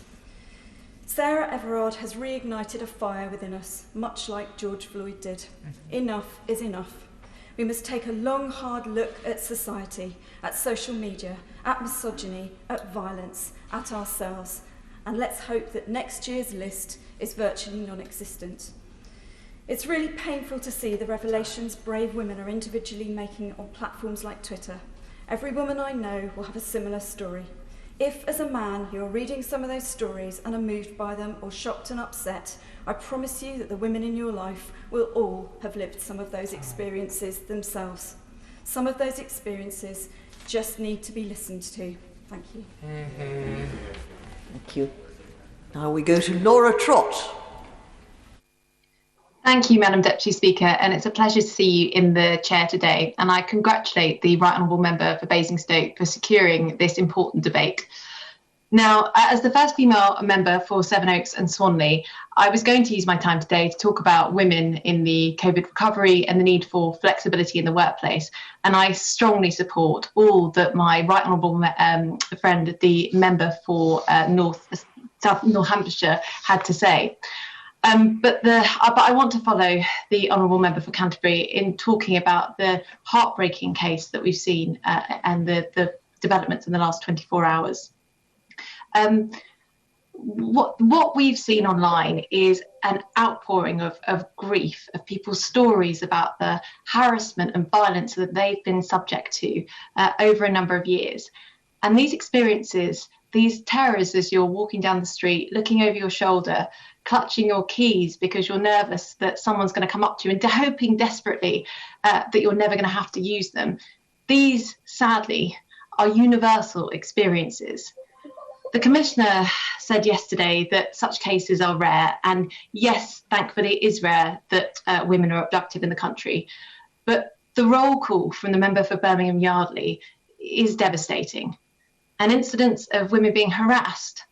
Sarah Everard has reignited a fire within us, much like George Floyd did. Enough is enough. We must take a long, hard look at society, at social media, at misogyny, at violence, at ourselves, and let's hope that next year's list is virtually non-existent. It's really painful to see the revelations brave women are individually making on platforms like Twitter. Every woman I know will have a similar story. If, as a man, you're reading some of those stories and are moved by them or shocked and upset, I promise you that the women in your life will all have lived some of those experiences themselves. Some of those experiences just need to be listened to. Thank you. Thank you. Now we go to Laura Trott. Thank you, Madam Deputy Speaker, and it's a pleasure to see you in the chair today. And I congratulate the Right Honourable Member for Basingstoke for securing this important debate. Now, as the first female member for Sevenoaks and Swanley, I was going to use my time today to talk about women in the COVID recovery and the need for flexibility in the workplace. And I strongly support all that my Right Honourable friend, the member for South Northamptonshire, had to say. But I want to follow the Honourable Member for Canterbury in talking about the heartbreaking case that we've seen and the developments in the last 24 hours. What we've seen online is an outpouring of grief, of people's stories about the harassment and violence that they've been subject to over a number of years. And these experiences, these terrors as you're walking down the street, looking over your shoulder, clutching your keys because you're nervous that someone's going to come up to you and hoping desperately that you're never going to have to use them. These, sadly, are universal experiences. The Commissioner said yesterday that such cases are rare, and yes, thankfully it is rare that women are abducted in the country. But the roll call from the member for Birmingham Yardley is devastating. And incidents of women being harassed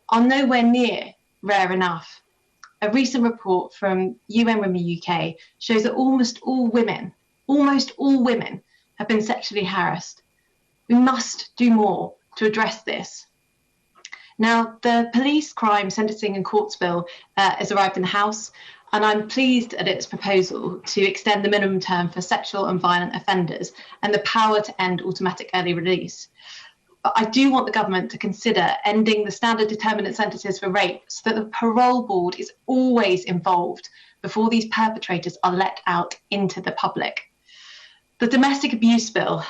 are nowhere near rare enough. A recent report from UN Women UK shows that almost all women have been sexually harassed. We must do more to address this. Now, the Police Crime Sentencing and Courts Bill has arrived in the House, and I'm pleased at its proposal to extend the minimum term for sexual and violent offenders and the power to end automatic early release. But I do want the government to consider ending the standard determinant sentences for rape so that the parole board is always involved before these perpetrators are let out into the public. The domestic abuse bill,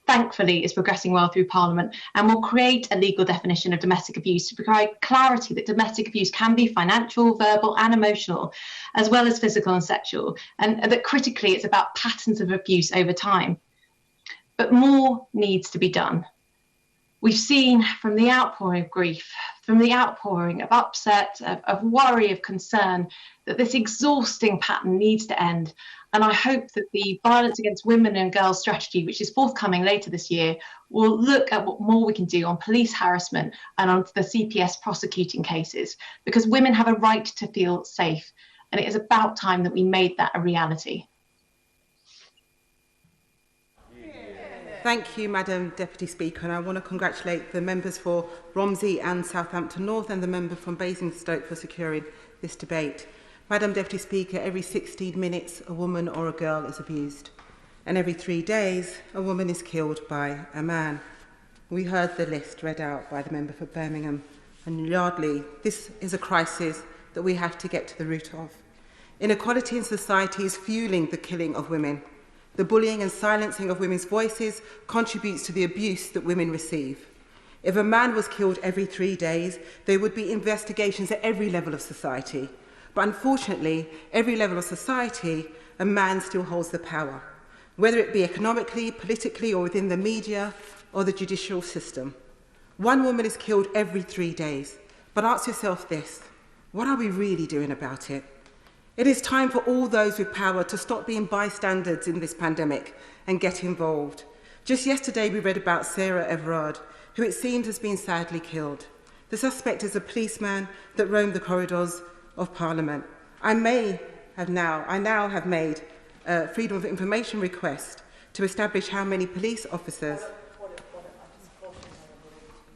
thankfully, is progressing well through Parliament and will create a legal definition of domestic abuse to provide clarity that domestic abuse can be financial, verbal and emotional, as well as physical and sexual, and that critically it's about patterns of abuse over time. But more needs to be done. We've seen from the outpouring of grief, from the outpouring of upset, of worry, of concern, that this exhausting pattern needs to end. And I hope that the Violence Against Women and Girls strategy, which is forthcoming later this year, will look at what more we can do on police harassment and on the CPS prosecuting cases, because women have a right to feel safe. And it is about time that we made that a reality. Thank you, Madam Deputy Speaker, and I want to congratulate the members for Romsey and Southampton North and the member from Basingstoke for securing this debate. Madam Deputy Speaker, every 16 minutes a woman or a girl is abused, and every 3 days a woman is killed by a man. We heard the list read out by the member for Birmingham and Yardley. This is a crisis that we have to get to the root of. Inequality in society is fueling the killing of women. The bullying and silencing of women's voices contributes to the abuse that women receive. If a man was killed every 3 days, there would be investigations at every level of society. But unfortunately, every level of society, a man still holds the power, whether it be economically, politically, or within the media or the judicial system. One woman is killed every 3 days. But ask yourself this: what are we really doing about it? It is time for all those with power to stop being bystanders in this pandemic and get involved. Just yesterday, we read about Sarah Everard, who it seems has been sadly killed. The suspect is a policeman that roamed the corridors of Parliament. I now have made a Freedom of Information request to establish how many police officers...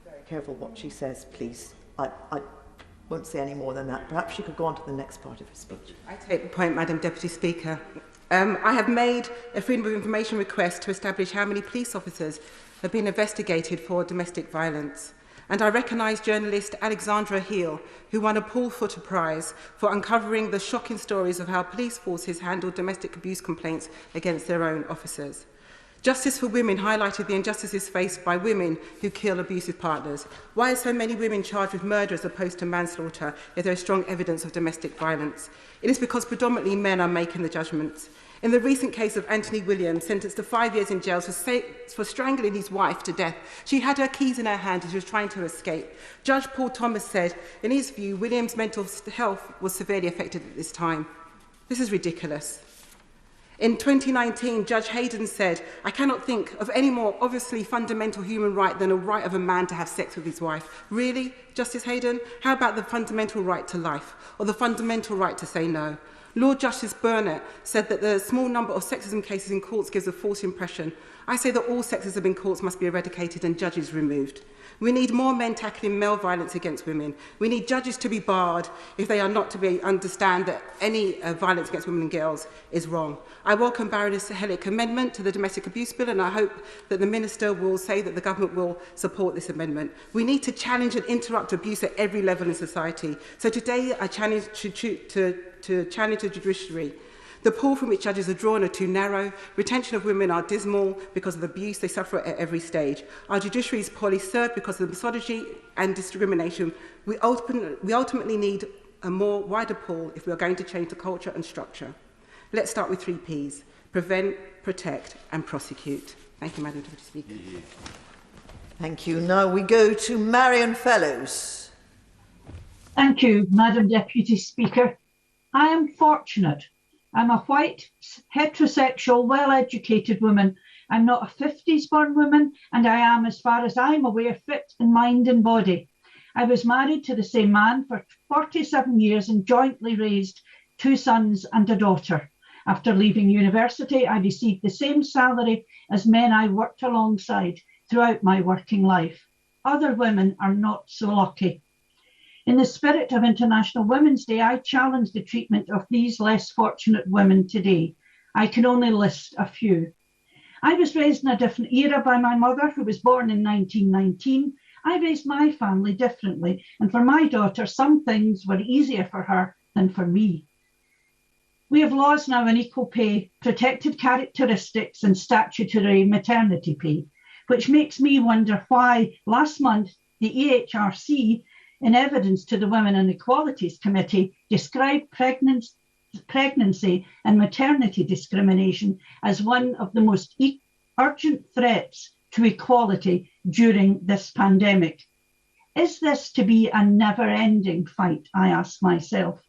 Very careful what she says, please. I won't say any more than that. Perhaps she could go on to the next part of her speech. I take the point, Madam Deputy Speaker. I have made a Freedom of Information request to establish how many police officers have been investigated for domestic violence. And I recognise journalist Alexandra Heel, who won a Paul Footer Prize for uncovering the shocking stories of how police forces handle domestic abuse complaints against their own officers. Justice for Women highlighted the injustices faced by women who kill abusive partners. Why are so many women charged with murder as opposed to manslaughter if there is strong evidence of domestic violence? It is because predominantly men are making the judgments. In the recent case of Anthony Williams, sentenced to 5 years in jail for strangling his wife to death, she had her keys in her hand and she was trying to escape. Judge Paul Thomas said, in his view, Williams' mental health was severely affected at this time. This is ridiculous. In 2019, Judge Hayden said, I cannot think of any more obviously fundamental human right than a right of a man to have sex with his wife. Really, Justice Hayden? How about the fundamental right to life or the fundamental right to say no? Lord Justice Burnett said that the small number of sexism cases in courts gives a false impression. I say that all sexism in courts must be eradicated and judges removed. We need more men tackling male violence against women. We need judges to be barred if they are not to understand that any violence against women and girls is wrong. I welcome Baroness Hellick's amendment to the Domestic Abuse Bill, and I hope that the Minister will say that the government will support this amendment. We need to challenge and interrupt abuse at every level in society. So today I challenge to challenge the judiciary. The pool from which judges are drawn are too narrow. Retention of women are dismal because of the abuse they suffer at every stage. Our judiciary is poorly served because of the misogyny and discrimination. We ultimately need a more wider pool if we are going to change the culture and structure. Let's start with 3 Ps: prevent, protect and prosecute. Thank you, Madam Deputy Speaker. Thank you. Now we go to Marion Fellows. Thank you, Madam Deputy Speaker. I am fortunate. I'm a white, heterosexual, well-educated woman. I'm not a 50s-born woman, and I am, as far as I'm aware, fit in mind and body. I was married to the same man for 47 years and jointly raised 2 sons and a daughter. After leaving university, I received the same salary as men I worked alongside throughout my working life. Other women are not so lucky. In the spirit of International Women's Day, I challenge the treatment of these less fortunate women today. I can only list a few. I was raised in a different era by my mother, who was born in 1919. I raised my family differently, and for my daughter, some things were easier for her than for me. We have laws now on equal pay, protected characteristics, and statutory maternity pay, which makes me wonder why last month the EHRC, in evidence to the Women and Equalities Committee, described pregnancy and maternity discrimination as one of the most urgent threats to equality during this pandemic. Is this to be a never-ending fight, I ask myself?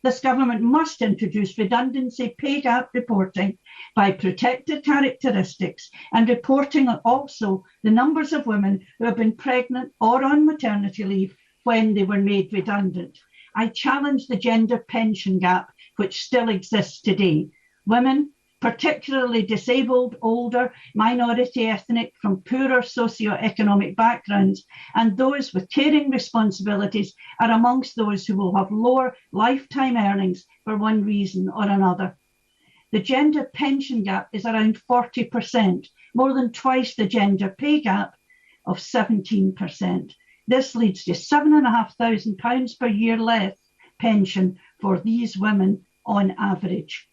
This government must introduce redundancy pay gap reporting by protected characteristics and reporting also the numbers of women who have been pregnant or on maternity leave when they were made redundant. I challenge the gender pension gap, which still exists today. Women, particularly disabled, older, minority ethnic, from poorer socioeconomic backgrounds, and those with caring responsibilities are amongst those who will have lower lifetime earnings for one reason or another. The gender pension gap is around 40%, more than twice the gender pay gap of 17%. This leads to £7,500 per year less pension for these women on average.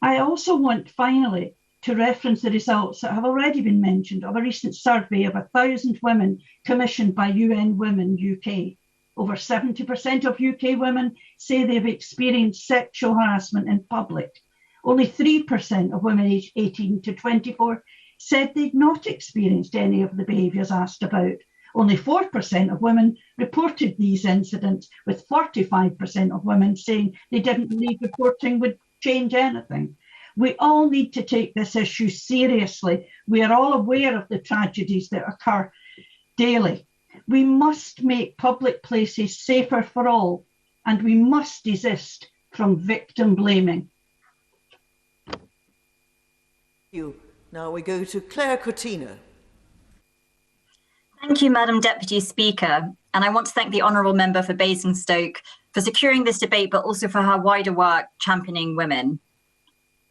I also want, finally, to reference the results that have already been mentioned of a recent survey of 1,000 women commissioned by UN Women UK. Over 70% of UK women say they've experienced sexual harassment in public. Only 3% of women aged 18 to 24 said they'd not experienced any of the behaviours asked about. Only 4% of women reported these incidents, with 45% of women saying they didn't believe reporting would change anything. We all need to take this issue seriously. We are all aware of the tragedies that occur daily. We must make public places safer for all, and we must desist from victim blaming. Thank you. Now we go to Claire Coutinho. Thank you, Madam Deputy Speaker. And I want to thank the Honourable Member for Basingstoke for securing this debate, but also for her wider work championing women.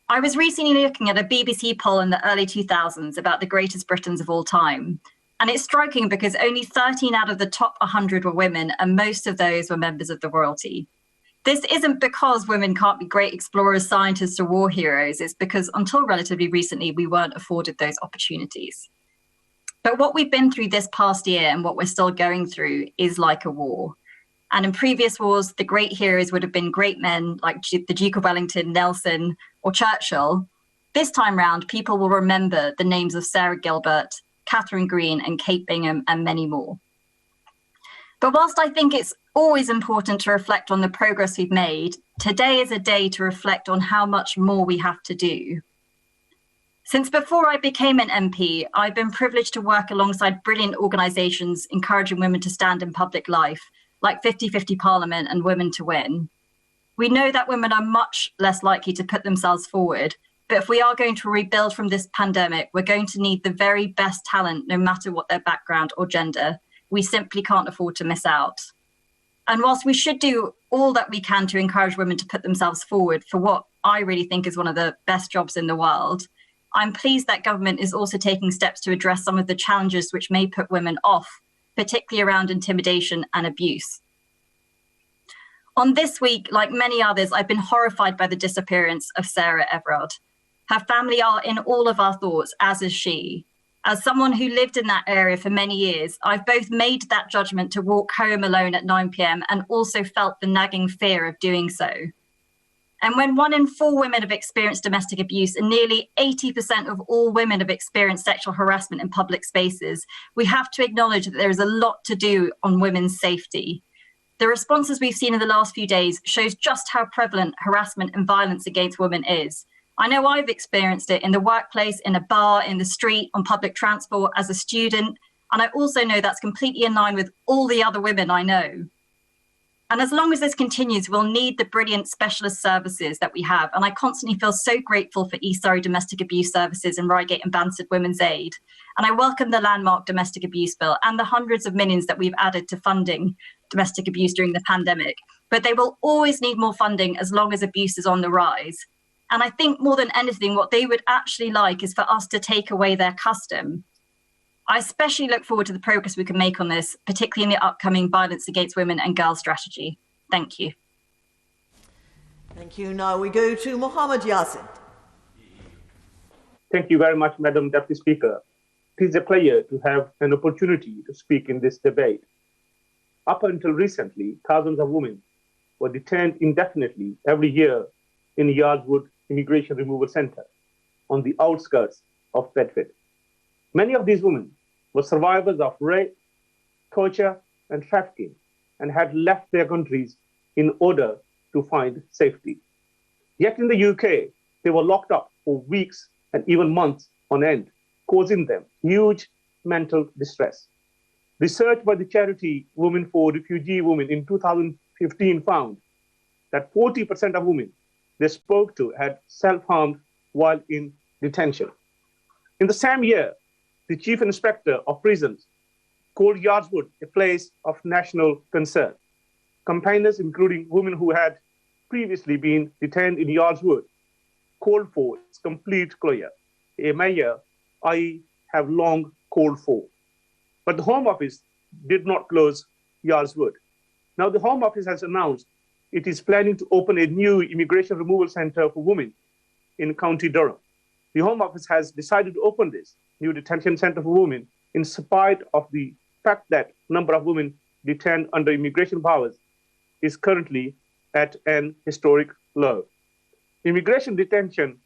I was recently looking at a BBC poll in the early 2000s about the greatest Britons of all time. And it's striking because only 13 out of the top 100 were women, and most of those were members of the royalty. This isn't because women can't be great explorers, scientists, or war heroes. It's because until relatively recently, we weren't afforded those opportunities. But what we've been through this past year and what we're still going through is like a war. And in previous wars, the great heroes would have been great men like the Duke of Wellington, Nelson, or Churchill. This time round, people will remember the names of Sarah Gilbert, Catherine Green, and Kate Bingham, and many more. But whilst I think it's always important to reflect on the progress we've made, today is a day to reflect on how much more we have to do. Since before I became an MP, I've been privileged to work alongside brilliant organisations encouraging women to stand in public life, like 50-50 Parliament and Women to Win. We know that women are much less likely to put themselves forward, but if we are going to rebuild from this pandemic, we're going to need the very best talent, no matter what their background or gender. We simply can't afford to miss out. And whilst we should do all that we can to encourage women to put themselves forward for what I really think is one of the best jobs in the world, I'm pleased that government is also taking steps to address some of the challenges which may put women off, particularly around intimidation and abuse. On this week, like many others, I've been horrified by the disappearance of Sarah Everard. Her family are in all of our thoughts, as is she. As someone who lived in that area for many years, I've both made that judgment to walk home alone at 9 p.m. and also felt the nagging fear of doing so. And when 1 in 4 women have experienced domestic abuse and nearly 80% of all women have experienced sexual harassment in public spaces, we have to acknowledge that there is a lot to do on women's safety. The responses we've seen in the last few days shows just how prevalent harassment and violence against women is. I know I've experienced it in the workplace, in a bar, in the street, on public transport, as a student, and I also know that's completely in line with all the other women I know. And as long as this continues, we'll need the brilliant specialist services that we have. And I constantly feel so grateful for East Surrey Domestic Abuse Services and Reigate and Bansard Women's Aid. And I welcome the landmark domestic abuse bill and the hundreds of millions that we've added to funding domestic abuse during the pandemic. But they will always need more funding as long as abuse is on the rise. And I think more than anything, what they would actually like is for us to take away their custom. I especially look forward to the progress we can make on this, particularly in the upcoming Violence Against Women and Girls strategy. Thank you. Thank you. Now we go to Mohammed Yasin. Thank you very much, Madam Deputy Speaker. It is a pleasure to have an opportunity to speak in this debate. Up until recently, thousands of women were detained indefinitely every year in Yardswood Immigration Removal Centre on the outskirts of Bedford. Many of these women were survivors of rape, torture, and trafficking, and had left their countries in order to find safety. Yet in the UK, they were locked up for weeks and even months on end, causing them huge mental distress. Research by the charity Women for Refugee Women in 2015 found that 40% of women they spoke to had self-harmed while in detention. In the same year, the Chief Inspector of Prisons called Yardswood a place of national concern. Campaigners, including women who had previously been detained in Yardswood, called for its complete closure, a measure I have long called for. But the Home Office did not close Yardswood. Now the Home Office has announced it is planning to open a new immigration removal centre for women in County Durham. The Home Office has decided to open this new detention centre for women in spite of the fact that number of women detained under immigration powers is currently at an historic low. Immigration detention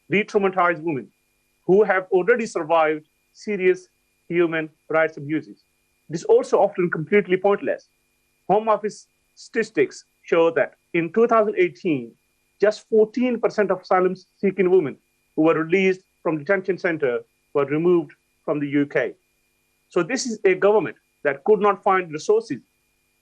re-traumatized women who have already survived serious human rights abuses. It is also often completely pointless. Home Office statistics show that in 2018, just 14% of asylum-seeking women who were released from detention centre were removed from the UK. So this is a government that could not find resources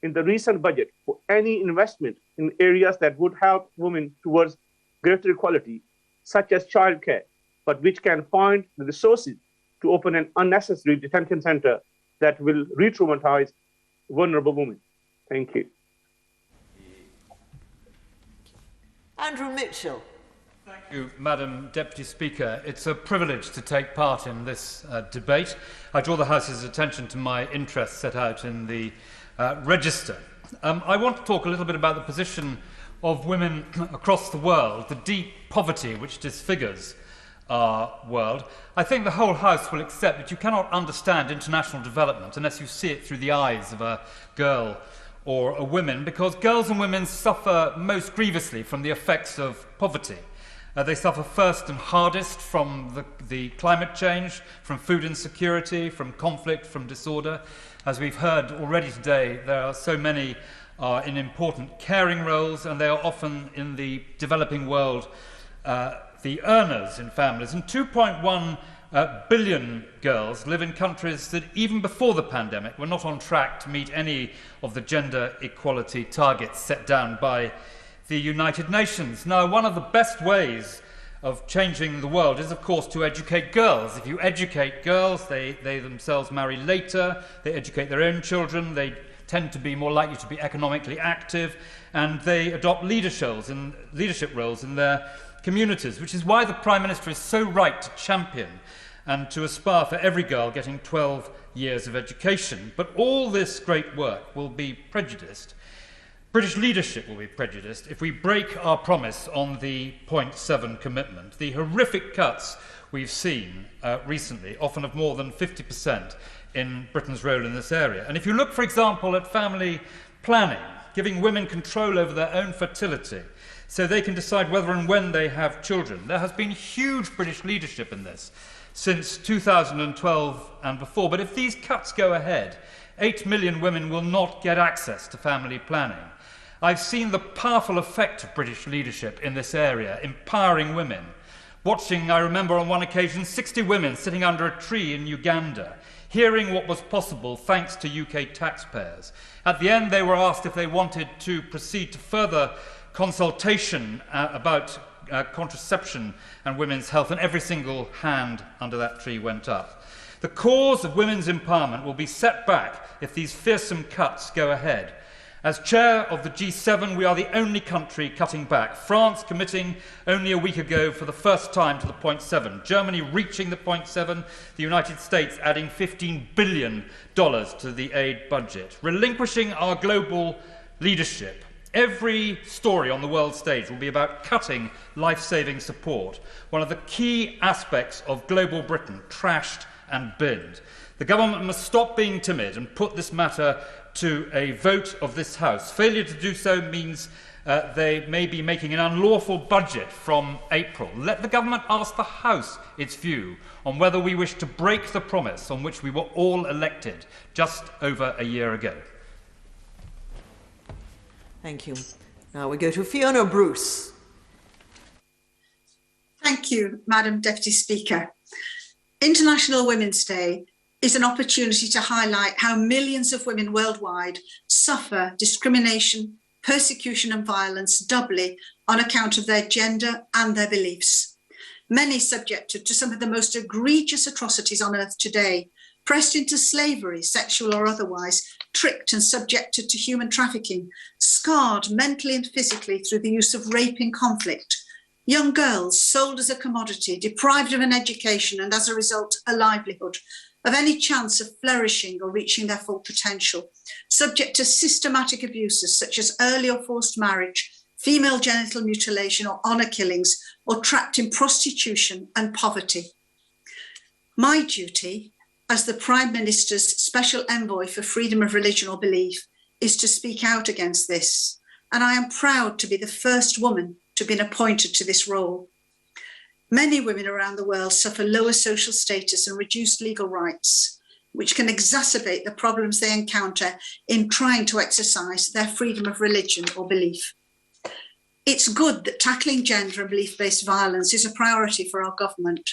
in the recent budget for any investment in areas that would help women towards greater equality, such as childcare, but which can find the resources to open an unnecessary detention centre that will re-traumatize vulnerable women. Thank you. Andrew Mitchell. Thank you, Madam Deputy Speaker. It's a privilege to take part in this debate. I draw the House's attention to my interests set out in the register. I want to talk a little bit about the position of women across the world, the deep poverty which disfigures our world. I think the whole House will accept that you cannot understand international development unless you see it through the eyes of a girl or women, because girls and women suffer most grievously from the effects of poverty. They suffer first and hardest from the climate change, from food insecurity, from conflict, from disorder. As we've heard already today, there are so many in important caring roles, and they are often in the developing world the earners in families. And 2.1 billion girls live in countries that even before the pandemic were not on track to meet any of the gender equality targets set down by the United Nations. Now, one of the best ways of changing the world is, of course, to educate girls. If you educate girls, they themselves marry later, they educate their own children, they tend to be more likely to be economically active, and they adopt leadership roles in their communities, which is why the Prime Minister is so right to champion and to aspire for every girl getting 12 years of education. But all this great work will be prejudiced. British leadership will be prejudiced if we break our promise on the 0.7 commitment. The horrific cuts we've seen recently, often of more than 50% in Britain's role in this area. And if you look, for example, at family planning, giving women control over their own fertility so they can decide whether and when they have children, there has been huge British leadership in this since 2012 and before. But if these cuts go ahead, 8 million women will not get access to family planning. I've seen the powerful effect of British leadership in this area, empowering women. Watching, I remember on one occasion, 60 women sitting under a tree in Uganda, hearing what was possible thanks to UK taxpayers. At the end, they were asked if they wanted to proceed to further consultation about contraception and women's health, and every single hand under that tree went up. The cause of women's empowerment will be set back if these fearsome cuts go ahead. As chair of the G7, we are the only country cutting back. France committing only a week ago for the first time to the 0.7. Germany reaching the 0.7. The United States adding $15 billion to the aid budget. Relinquishing our global leadership. Every story on the world stage will be about cutting life-saving support, one of the key aspects of global Britain, trashed and binned. The government must stop being timid and put this matter to a vote of this House. Failure to do so means they may be making an unlawful budget from April. Let the government ask the House its view on whether we wish to break the promise on which we were all elected just over a year ago. Thank you. Now we go to Fiona Bruce. Thank you, Madam Deputy Speaker. International Women's Day is an opportunity to highlight how millions of women worldwide suffer discrimination, persecution and violence doubly on account of their gender and their beliefs. Many subjected to some of the most egregious atrocities on earth today, pressed into slavery, sexual or otherwise, tricked and subjected to human trafficking, scarred mentally and physically through the use of rape in conflict, young girls sold as a commodity, deprived of an education and as a result a livelihood, of any chance of flourishing or reaching their full potential, subject to systematic abuses such as early or forced marriage, female genital mutilation or honour killings, or trapped in prostitution and poverty. My duty as the Prime Minister's Special Envoy for Freedom of Religion or Belief is to speak out against this, and I am proud to be the first woman to have been appointed to this role. Many women around the world suffer lower social status and reduced legal rights, which can exacerbate the problems they encounter in trying to exercise their freedom of religion or belief. It's good that tackling gender and belief-based violence is a priority for our government.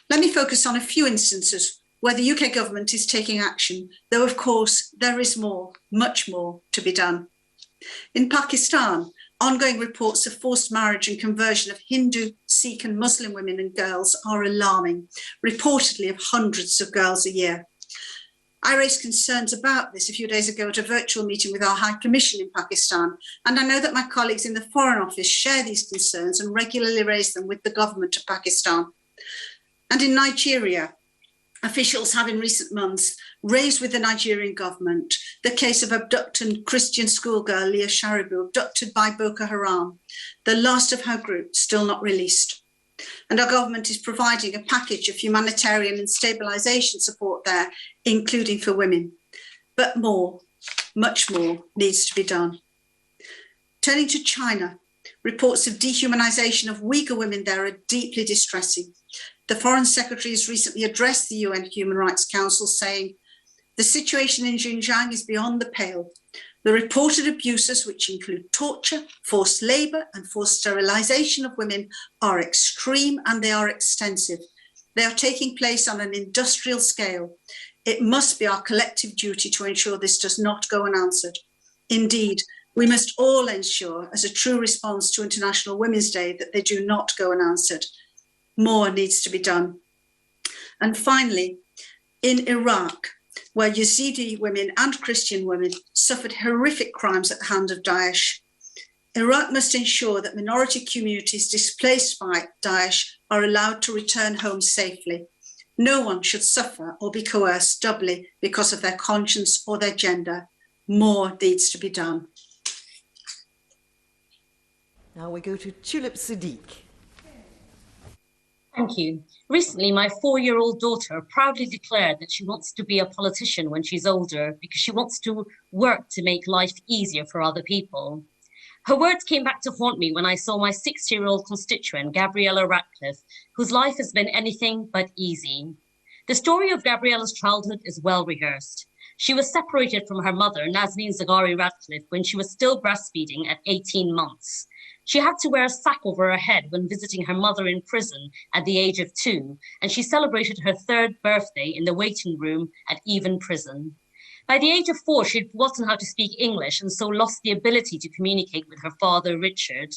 Let me focus on a few instances where the UK government is taking action, though of course there is more, much more to be done. In Pakistan, ongoing reports of forced marriage and conversion of Hindu, Sikh and Muslim women and girls are alarming, reportedly of hundreds of girls a year. I raised concerns about this a few days ago at a virtual meeting with our High Commission in Pakistan, and I know that my colleagues in the Foreign Office share these concerns and regularly raise them with the government of Pakistan. And in Nigeria, officials have in recent months raised with the Nigerian government the case of abducted Christian schoolgirl Leah Sharibu, abducted by Boko Haram, the last of her group still not released. And our government is providing a package of humanitarian and stabilisation support there, including for women. But more. Much more needs to be done. Turning to China, reports of dehumanisation of Uyghur women there are deeply distressing. The Foreign Secretary has recently addressed the UN Human Rights Council saying, "The situation in Xinjiang is beyond the pale. The reported abuses, which include torture, forced labour and forced sterilisation of women, are extreme and they are extensive. They are taking place on an industrial scale. It must be our collective duty to ensure this does not go unanswered. Indeed, we must all ensure, as a true response to International Women's Day, that they do not go unanswered. More needs to be done." And finally, in Iraq, where Yazidi women and Christian women suffered horrific crimes at the hand of Daesh, Iraq must ensure that minority communities displaced by Daesh are allowed to return home safely. No one should suffer or be coerced doubly because of their conscience or their gender. More needs to be done. Now we go to Tulip Siddiq. Thank you. Recently, my 4-year-old daughter proudly declared that she wants to be a politician when she's older because she wants to work to make life easier for other people. Her words came back to haunt me when I saw my 6-year-old constituent, Gabriella Ratcliffe, whose life has been anything but easy. The story of Gabriella's childhood is well rehearsed. She was separated from her mother, Nazneen Zaghari Ratcliffe, when she was still breastfeeding at 18 months. She had to wear a sack over her head when visiting her mother in prison at the age of 2, and she celebrated her 3rd birthday in the waiting room at Even Prison. By the age of 4, she had forgotten how to speak English and so lost the ability to communicate with her father, Richard.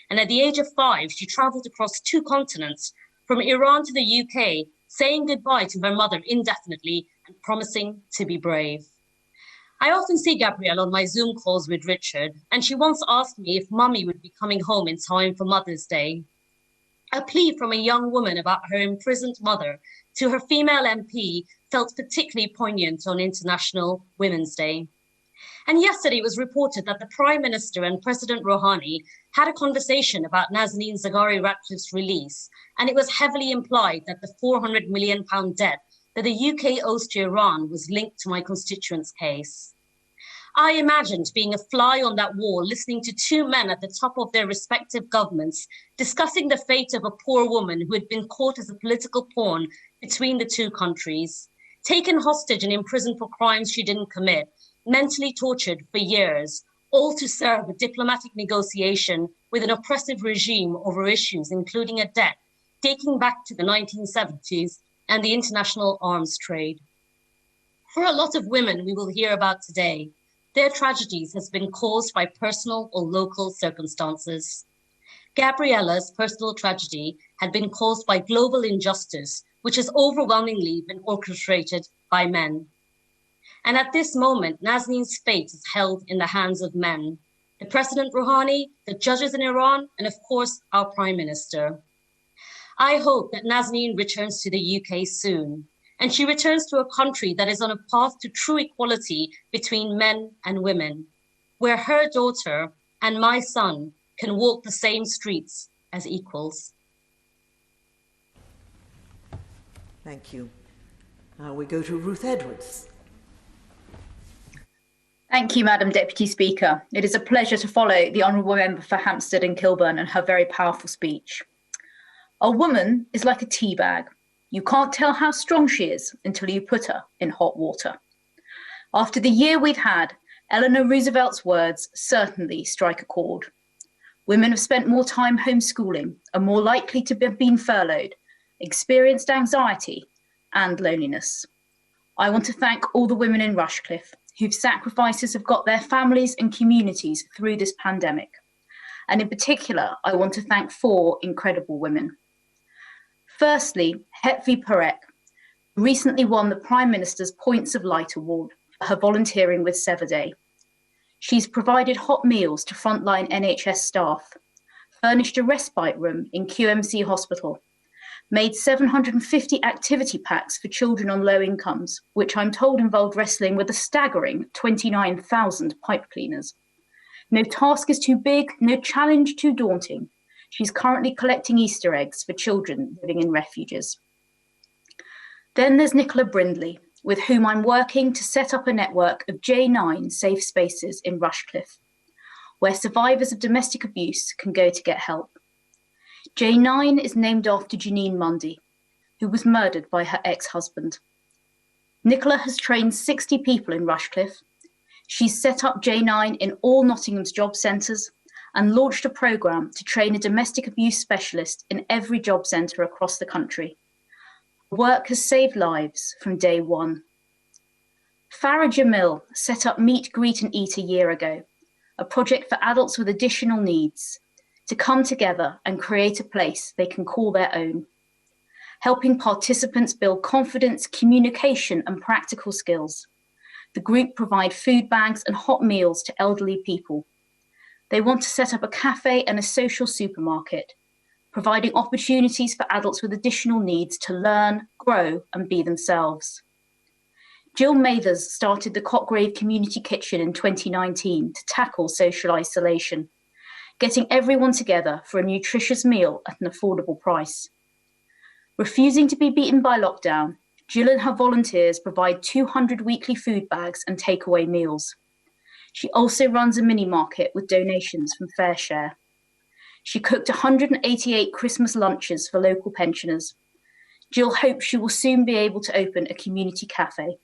And at the age of 5, she travelled across 2 continents, from Iran to the UK, saying goodbye to her mother indefinitely and promising to be brave. I often see Gabrielle on my Zoom calls with Richard, and she once asked me if Mummy would be coming home in time for Mother's Day. A plea from a young woman about her imprisoned mother to her female MP felt particularly poignant on International Women's Day. And yesterday it was reported that the Prime Minister and President Rouhani had a conversation about Nazneen Zaghari Ratcliffe's release, and it was heavily implied that the £400 million debt that the UK owes to Iran was linked to my constituent's case. I imagined being a fly on that wall, listening to 2 men at the top of their respective governments discussing the fate of a poor woman who had been caught as a political pawn between the 2 countries, taken hostage and imprisoned for crimes she didn't commit, mentally tortured for years, all to serve a diplomatic negotiation with an oppressive regime over issues including a debt dating back to the 1970s and the international arms trade. For a lot of women we will hear about today, their tragedies has been caused by personal or local circumstances. Gabriella's personal tragedy had been caused by global injustice, which has overwhelmingly been orchestrated by men. And at this moment, Nazneen's fate is held in the hands of men, the President Rouhani, the judges in Iran, and of course, our Prime Minister. I hope that Nazneen returns to the UK soon, and she returns to a country that is on a path to true equality between men and women, where her daughter and my son can walk the same streets as equals. Thank you. Now we go to Ruth Edwards. Thank you, Madam Deputy Speaker. It is a pleasure to follow the Honourable Member for Hampstead and Kilburn and her very powerful speech. A woman is like a tea bag. You can't tell how strong she is until you put her in hot water. After the year we've had, Eleanor Roosevelt's words certainly strike a chord. Women have spent more time homeschooling, are more likely to have been furloughed, experienced anxiety and loneliness. I want to thank all the women in Rushcliffe whose sacrifices have got their families and communities through this pandemic. And in particular, I want to thank 4 incredible women. Firstly, Hetvi Parek, who recently won the Prime Minister's Points of Light Award for her volunteering with Severday. She's provided hot meals to frontline NHS staff, furnished a respite room in QMC Hospital, made 750 activity packs for children on low incomes, which I'm told involved wrestling with a staggering 29,000 pipe cleaners. No task is too big, no challenge too daunting. She's currently collecting Easter eggs for children living in refuges. Then there's Nicola Brindley, with whom I'm working to set up a network of J9 safe spaces in Rushcliffe, where survivors of domestic abuse can go to get help. J9 is named after Janine Mundy, who was murdered by her ex-husband. Nicola has trained 60 people in Rushcliffe. She's set up J9 in all Nottingham's job centres and launched a programme to train a domestic abuse specialist in every job centre across the country. Work has saved lives from day one. Farah Jamil set up Meet, Greet and Eat a year ago, a project for adults with additional needs to come together and create a place they can call their own, helping participants build confidence, communication and practical skills. The group provide food bags and hot meals to elderly people. They want to set up a cafe and a social supermarket, providing opportunities for adults with additional needs to learn, grow and be themselves. Jill Mathers started the Cotgrave Community Kitchen in 2019 to tackle social isolation, getting everyone together for a nutritious meal at an affordable price. Refusing to be beaten by lockdown, Jill and her volunteers provide 200 weekly food bags and takeaway meals. She also runs a mini market with donations from FareShare. She cooked 188 Christmas lunches for local pensioners. Jill hopes she will soon be able to open a community cafe,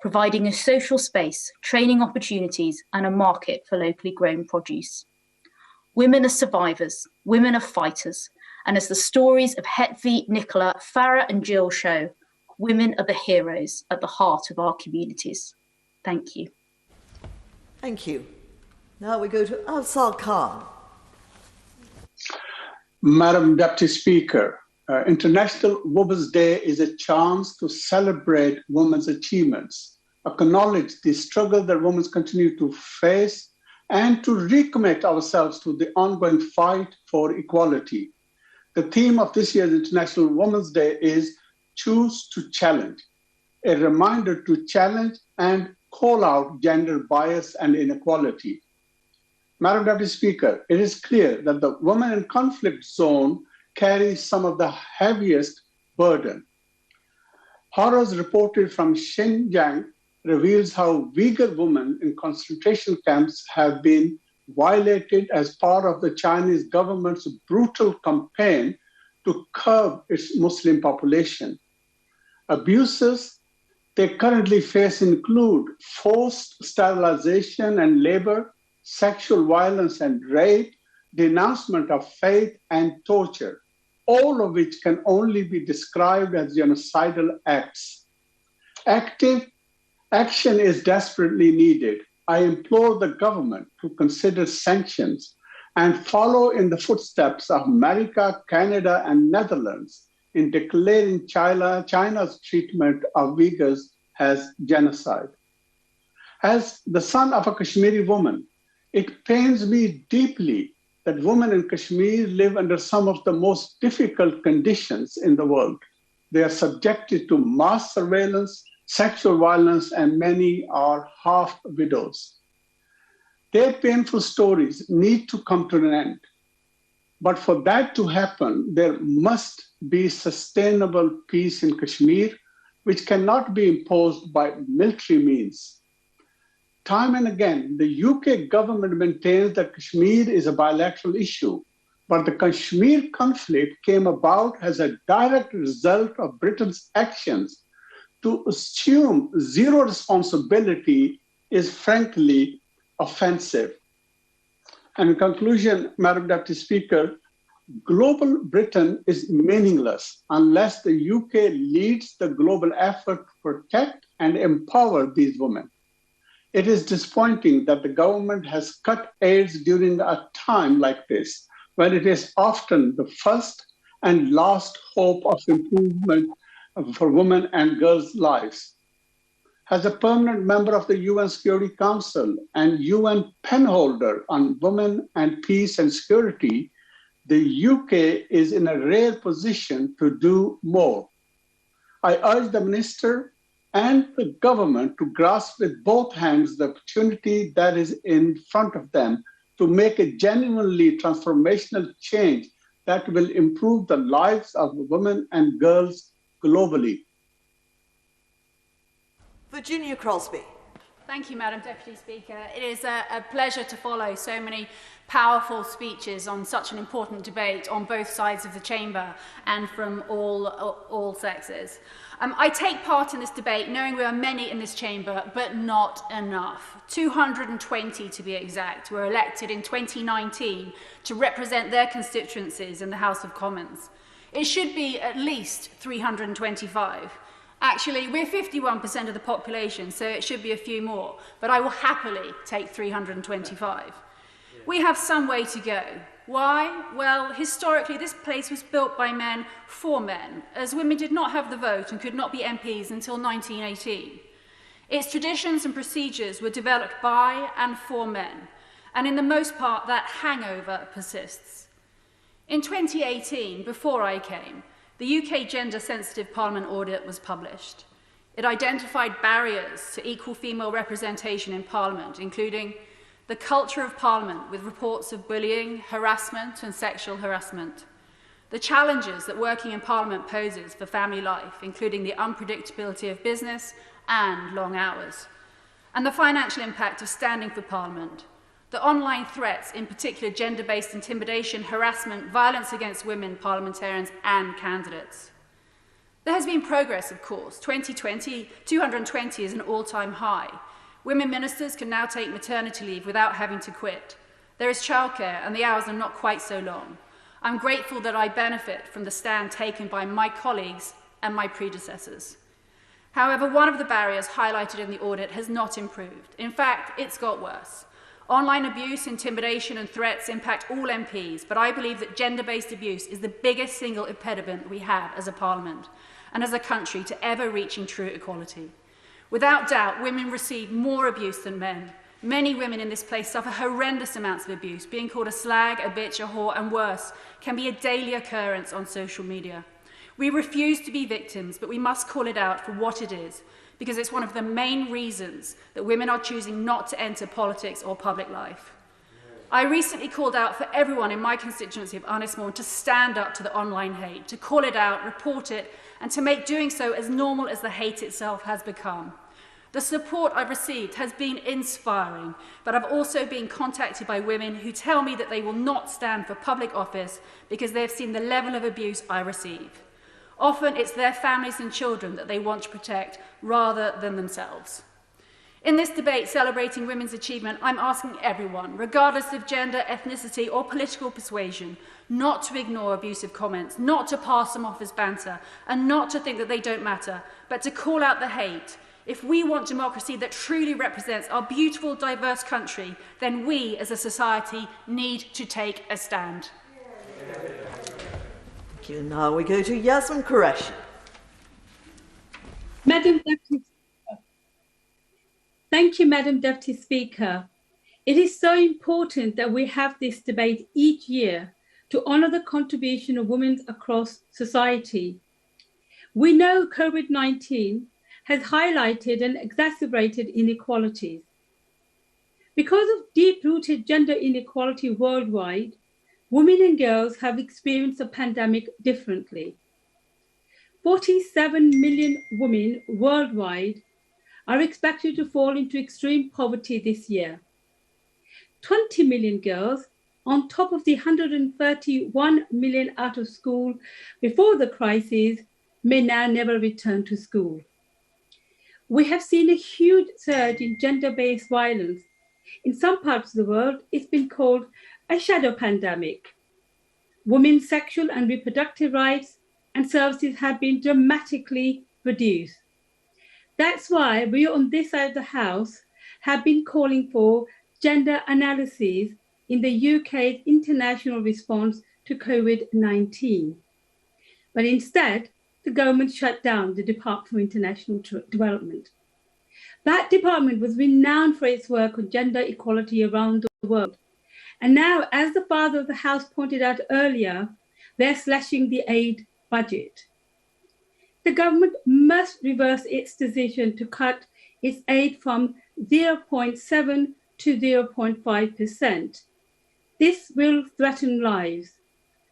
providing a social space, training opportunities and a market for locally grown produce. Women are survivors, women are fighters, and as the stories of Hetvi, Nicola, Farah and Jill show, women are the heroes at the heart of our communities. Thank you. Thank you. Now we go to Afzal Khan. Madam Deputy Speaker, International Women's Day is a chance to celebrate women's achievements, acknowledge the struggle that women continue to face, and to recommit ourselves to the ongoing fight for equality. The theme of this year's International Women's Day is Choose to Challenge, a reminder to challenge and call out gender bias and inequality. Madam Deputy Speaker, it is clear that the women in conflict zone carry some of the heaviest burden. Horrors reported from Xinjiang reveals how Uyghur women in concentration camps have been violated as part of the Chinese government's brutal campaign to curb its Muslim population. Abuses they currently face include forced sterilization and labor, sexual violence and rape, denouncement of faith and torture, all of which can only be described as genocidal acts. Active action is desperately needed. I implore the government to consider sanctions and follow in the footsteps of America, Canada, and Netherlands in declaring China's treatment of Uyghurs as genocide. As the son of a Kashmiri woman, it pains me deeply that women in Kashmir live under some of the most difficult conditions in the world. They are subjected to mass surveillance, sexual violence, and many are half widows. Their painful stories need to come to an end. But for that to happen, there must be sustainable peace in Kashmir, which cannot be imposed by military means. Time and again, the UK government maintains that Kashmir is a bilateral issue, but the Kashmir conflict came about as a direct result of Britain's actions. To assume zero responsibility is frankly offensive. And in conclusion, Madam Deputy Speaker, global Britain is meaningless unless the UK leads the global effort to protect and empower these women. It is disappointing that the government has cut aids during a time like this, when it is often the first and last hope of improvement for women and girls' lives. As a permanent member of the UN Security Council and UN penholder on women and peace and security, the UK is in a rare position to do more. I urge the Minister and the government to grasp with both hands the opportunity that is in front of them to make a genuinely transformational change that will improve the lives of women and girls globally. Virginia Crosby. Thank you, Madam Deputy Speaker. It is a pleasure to follow so many powerful speeches on such an important debate on both sides of the chamber and from all sexes. I take part in this debate knowing we are many in this chamber, but not enough. 220 to be exact were elected in 2019 to represent their constituencies in the House of Commons. It should be at least 325. Actually, we're 51% of the population, so it should be a few more, but I will happily take 325. We have some way to go. Why? Well, historically, this place was built by men for men, as women did not have the vote and could not be MPs until 1918. Its traditions and procedures were developed by and for men, and in the most part, that hangover persists. In 2018, before I came, the UK Gender-Sensitive Parliament Audit was published. It identified barriers to equal female representation in Parliament, including the culture of Parliament with reports of bullying, harassment and sexual harassment, the challenges that working in Parliament poses for family life, including the unpredictability of business and long hours, and the financial impact of standing for Parliament, the online threats, in particular gender-based intimidation, harassment, violence against women, parliamentarians and candidates. There has been progress, of course. 220 is an all-time high. Women ministers can now take maternity leave without having to quit. There is childcare and the hours are not quite so long. I'm grateful that I benefit from the stand taken by my colleagues and my predecessors. However, one of the barriers highlighted in the audit has not improved. In fact, it's got worse. Online abuse, intimidation and threats impact all MPs, but I believe that gender-based abuse is the biggest single impediment we have as a parliament and as a country to ever reaching true equality. Without doubt, women receive more abuse than men. Many women in this place suffer horrendous amounts of abuse. Being called a slag, a bitch, a whore and worse can be a daily occurrence on social media. We refuse to be victims, but we must call it out for what it is, because it's one of the main reasons that women are choosing not to enter politics or public life. I recently called out for everyone in my constituency of Arnismore to stand up to the online hate, to call it out, report it, and to make doing so as normal as the hate itself has become. The support I've received has been inspiring, but I've also been contacted by women who tell me that they will not stand for public office because they have seen the level of abuse I receive. Often it's their families and children that they want to protect rather than themselves. In this debate celebrating women's achievement, I'm asking everyone, regardless of gender, ethnicity or political persuasion, not to ignore abusive comments, not to pass them off as banter, and not to think that they don't matter, but to call out the hate. If we want democracy that truly represents our beautiful, diverse country, then we as a society need to take a stand. Thank you. Now we go to Yasmin Qureshi. Madam Deputy Speaker. Thank you, Madam Deputy Speaker. It is so important that we have this debate each year to honour the contribution of women across society. We know COVID-19 has highlighted and exacerbated inequalities. Because of deep-rooted gender inequality worldwide, women and girls have experienced the pandemic differently. 47 million women worldwide are expected to fall into extreme poverty this year. 20 million girls, on top of the 131 million out of school before the crisis, may now never return to school. We have seen a huge surge in gender-based violence. In some parts of the world, it's been called a shadow pandemic. Women's sexual and reproductive rights and services have been dramatically reduced. That's why we on this side of the House have been calling for gender analyses in the UK's international response to COVID-19. But instead, the government shut down the Department for International Development. That department was renowned for its work on gender equality around the world. And now, as the Father of the House pointed out earlier, they're slashing the aid budget. The government must reverse its decision to cut its aid from 0.7 to 0.5%. This will threaten lives.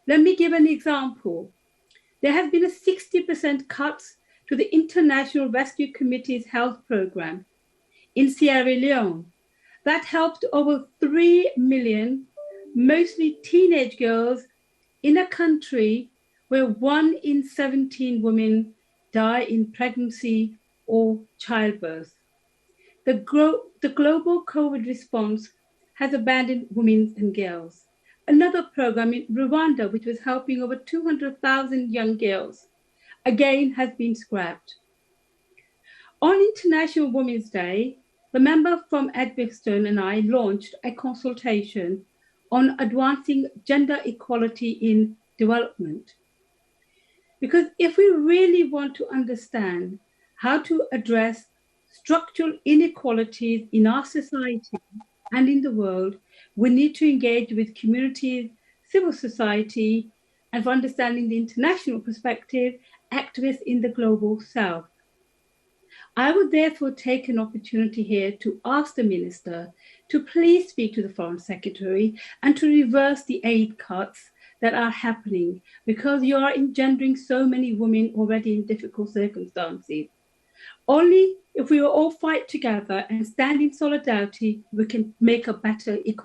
Let me give an example. There has been a 60% cut to the International Rescue Committee's health program in Sierra Leone that helped over 3 million, mostly teenage girls, in a country where 1 in 17 women die in pregnancy or childbirth. The global COVID response has abandoned women and girls. Another program in Rwanda, which was helping over 200,000 young girls, again has been scrapped. On International Women's Day, the member from Edgbaston and I launched a consultation on advancing gender equality in development. Because if we really want to understand how to address structural inequalities in our society and in the world, we need to engage with communities, civil society, and for understanding the international perspective, activists in the global south. I would therefore take an opportunity here to ask the Minister to please speak to the Foreign Secretary and to reverse the aid cuts that are happening, because you are engendering so many women already in difficult circumstances. Only if we all fight together and stand in solidarity, we can make a better economy.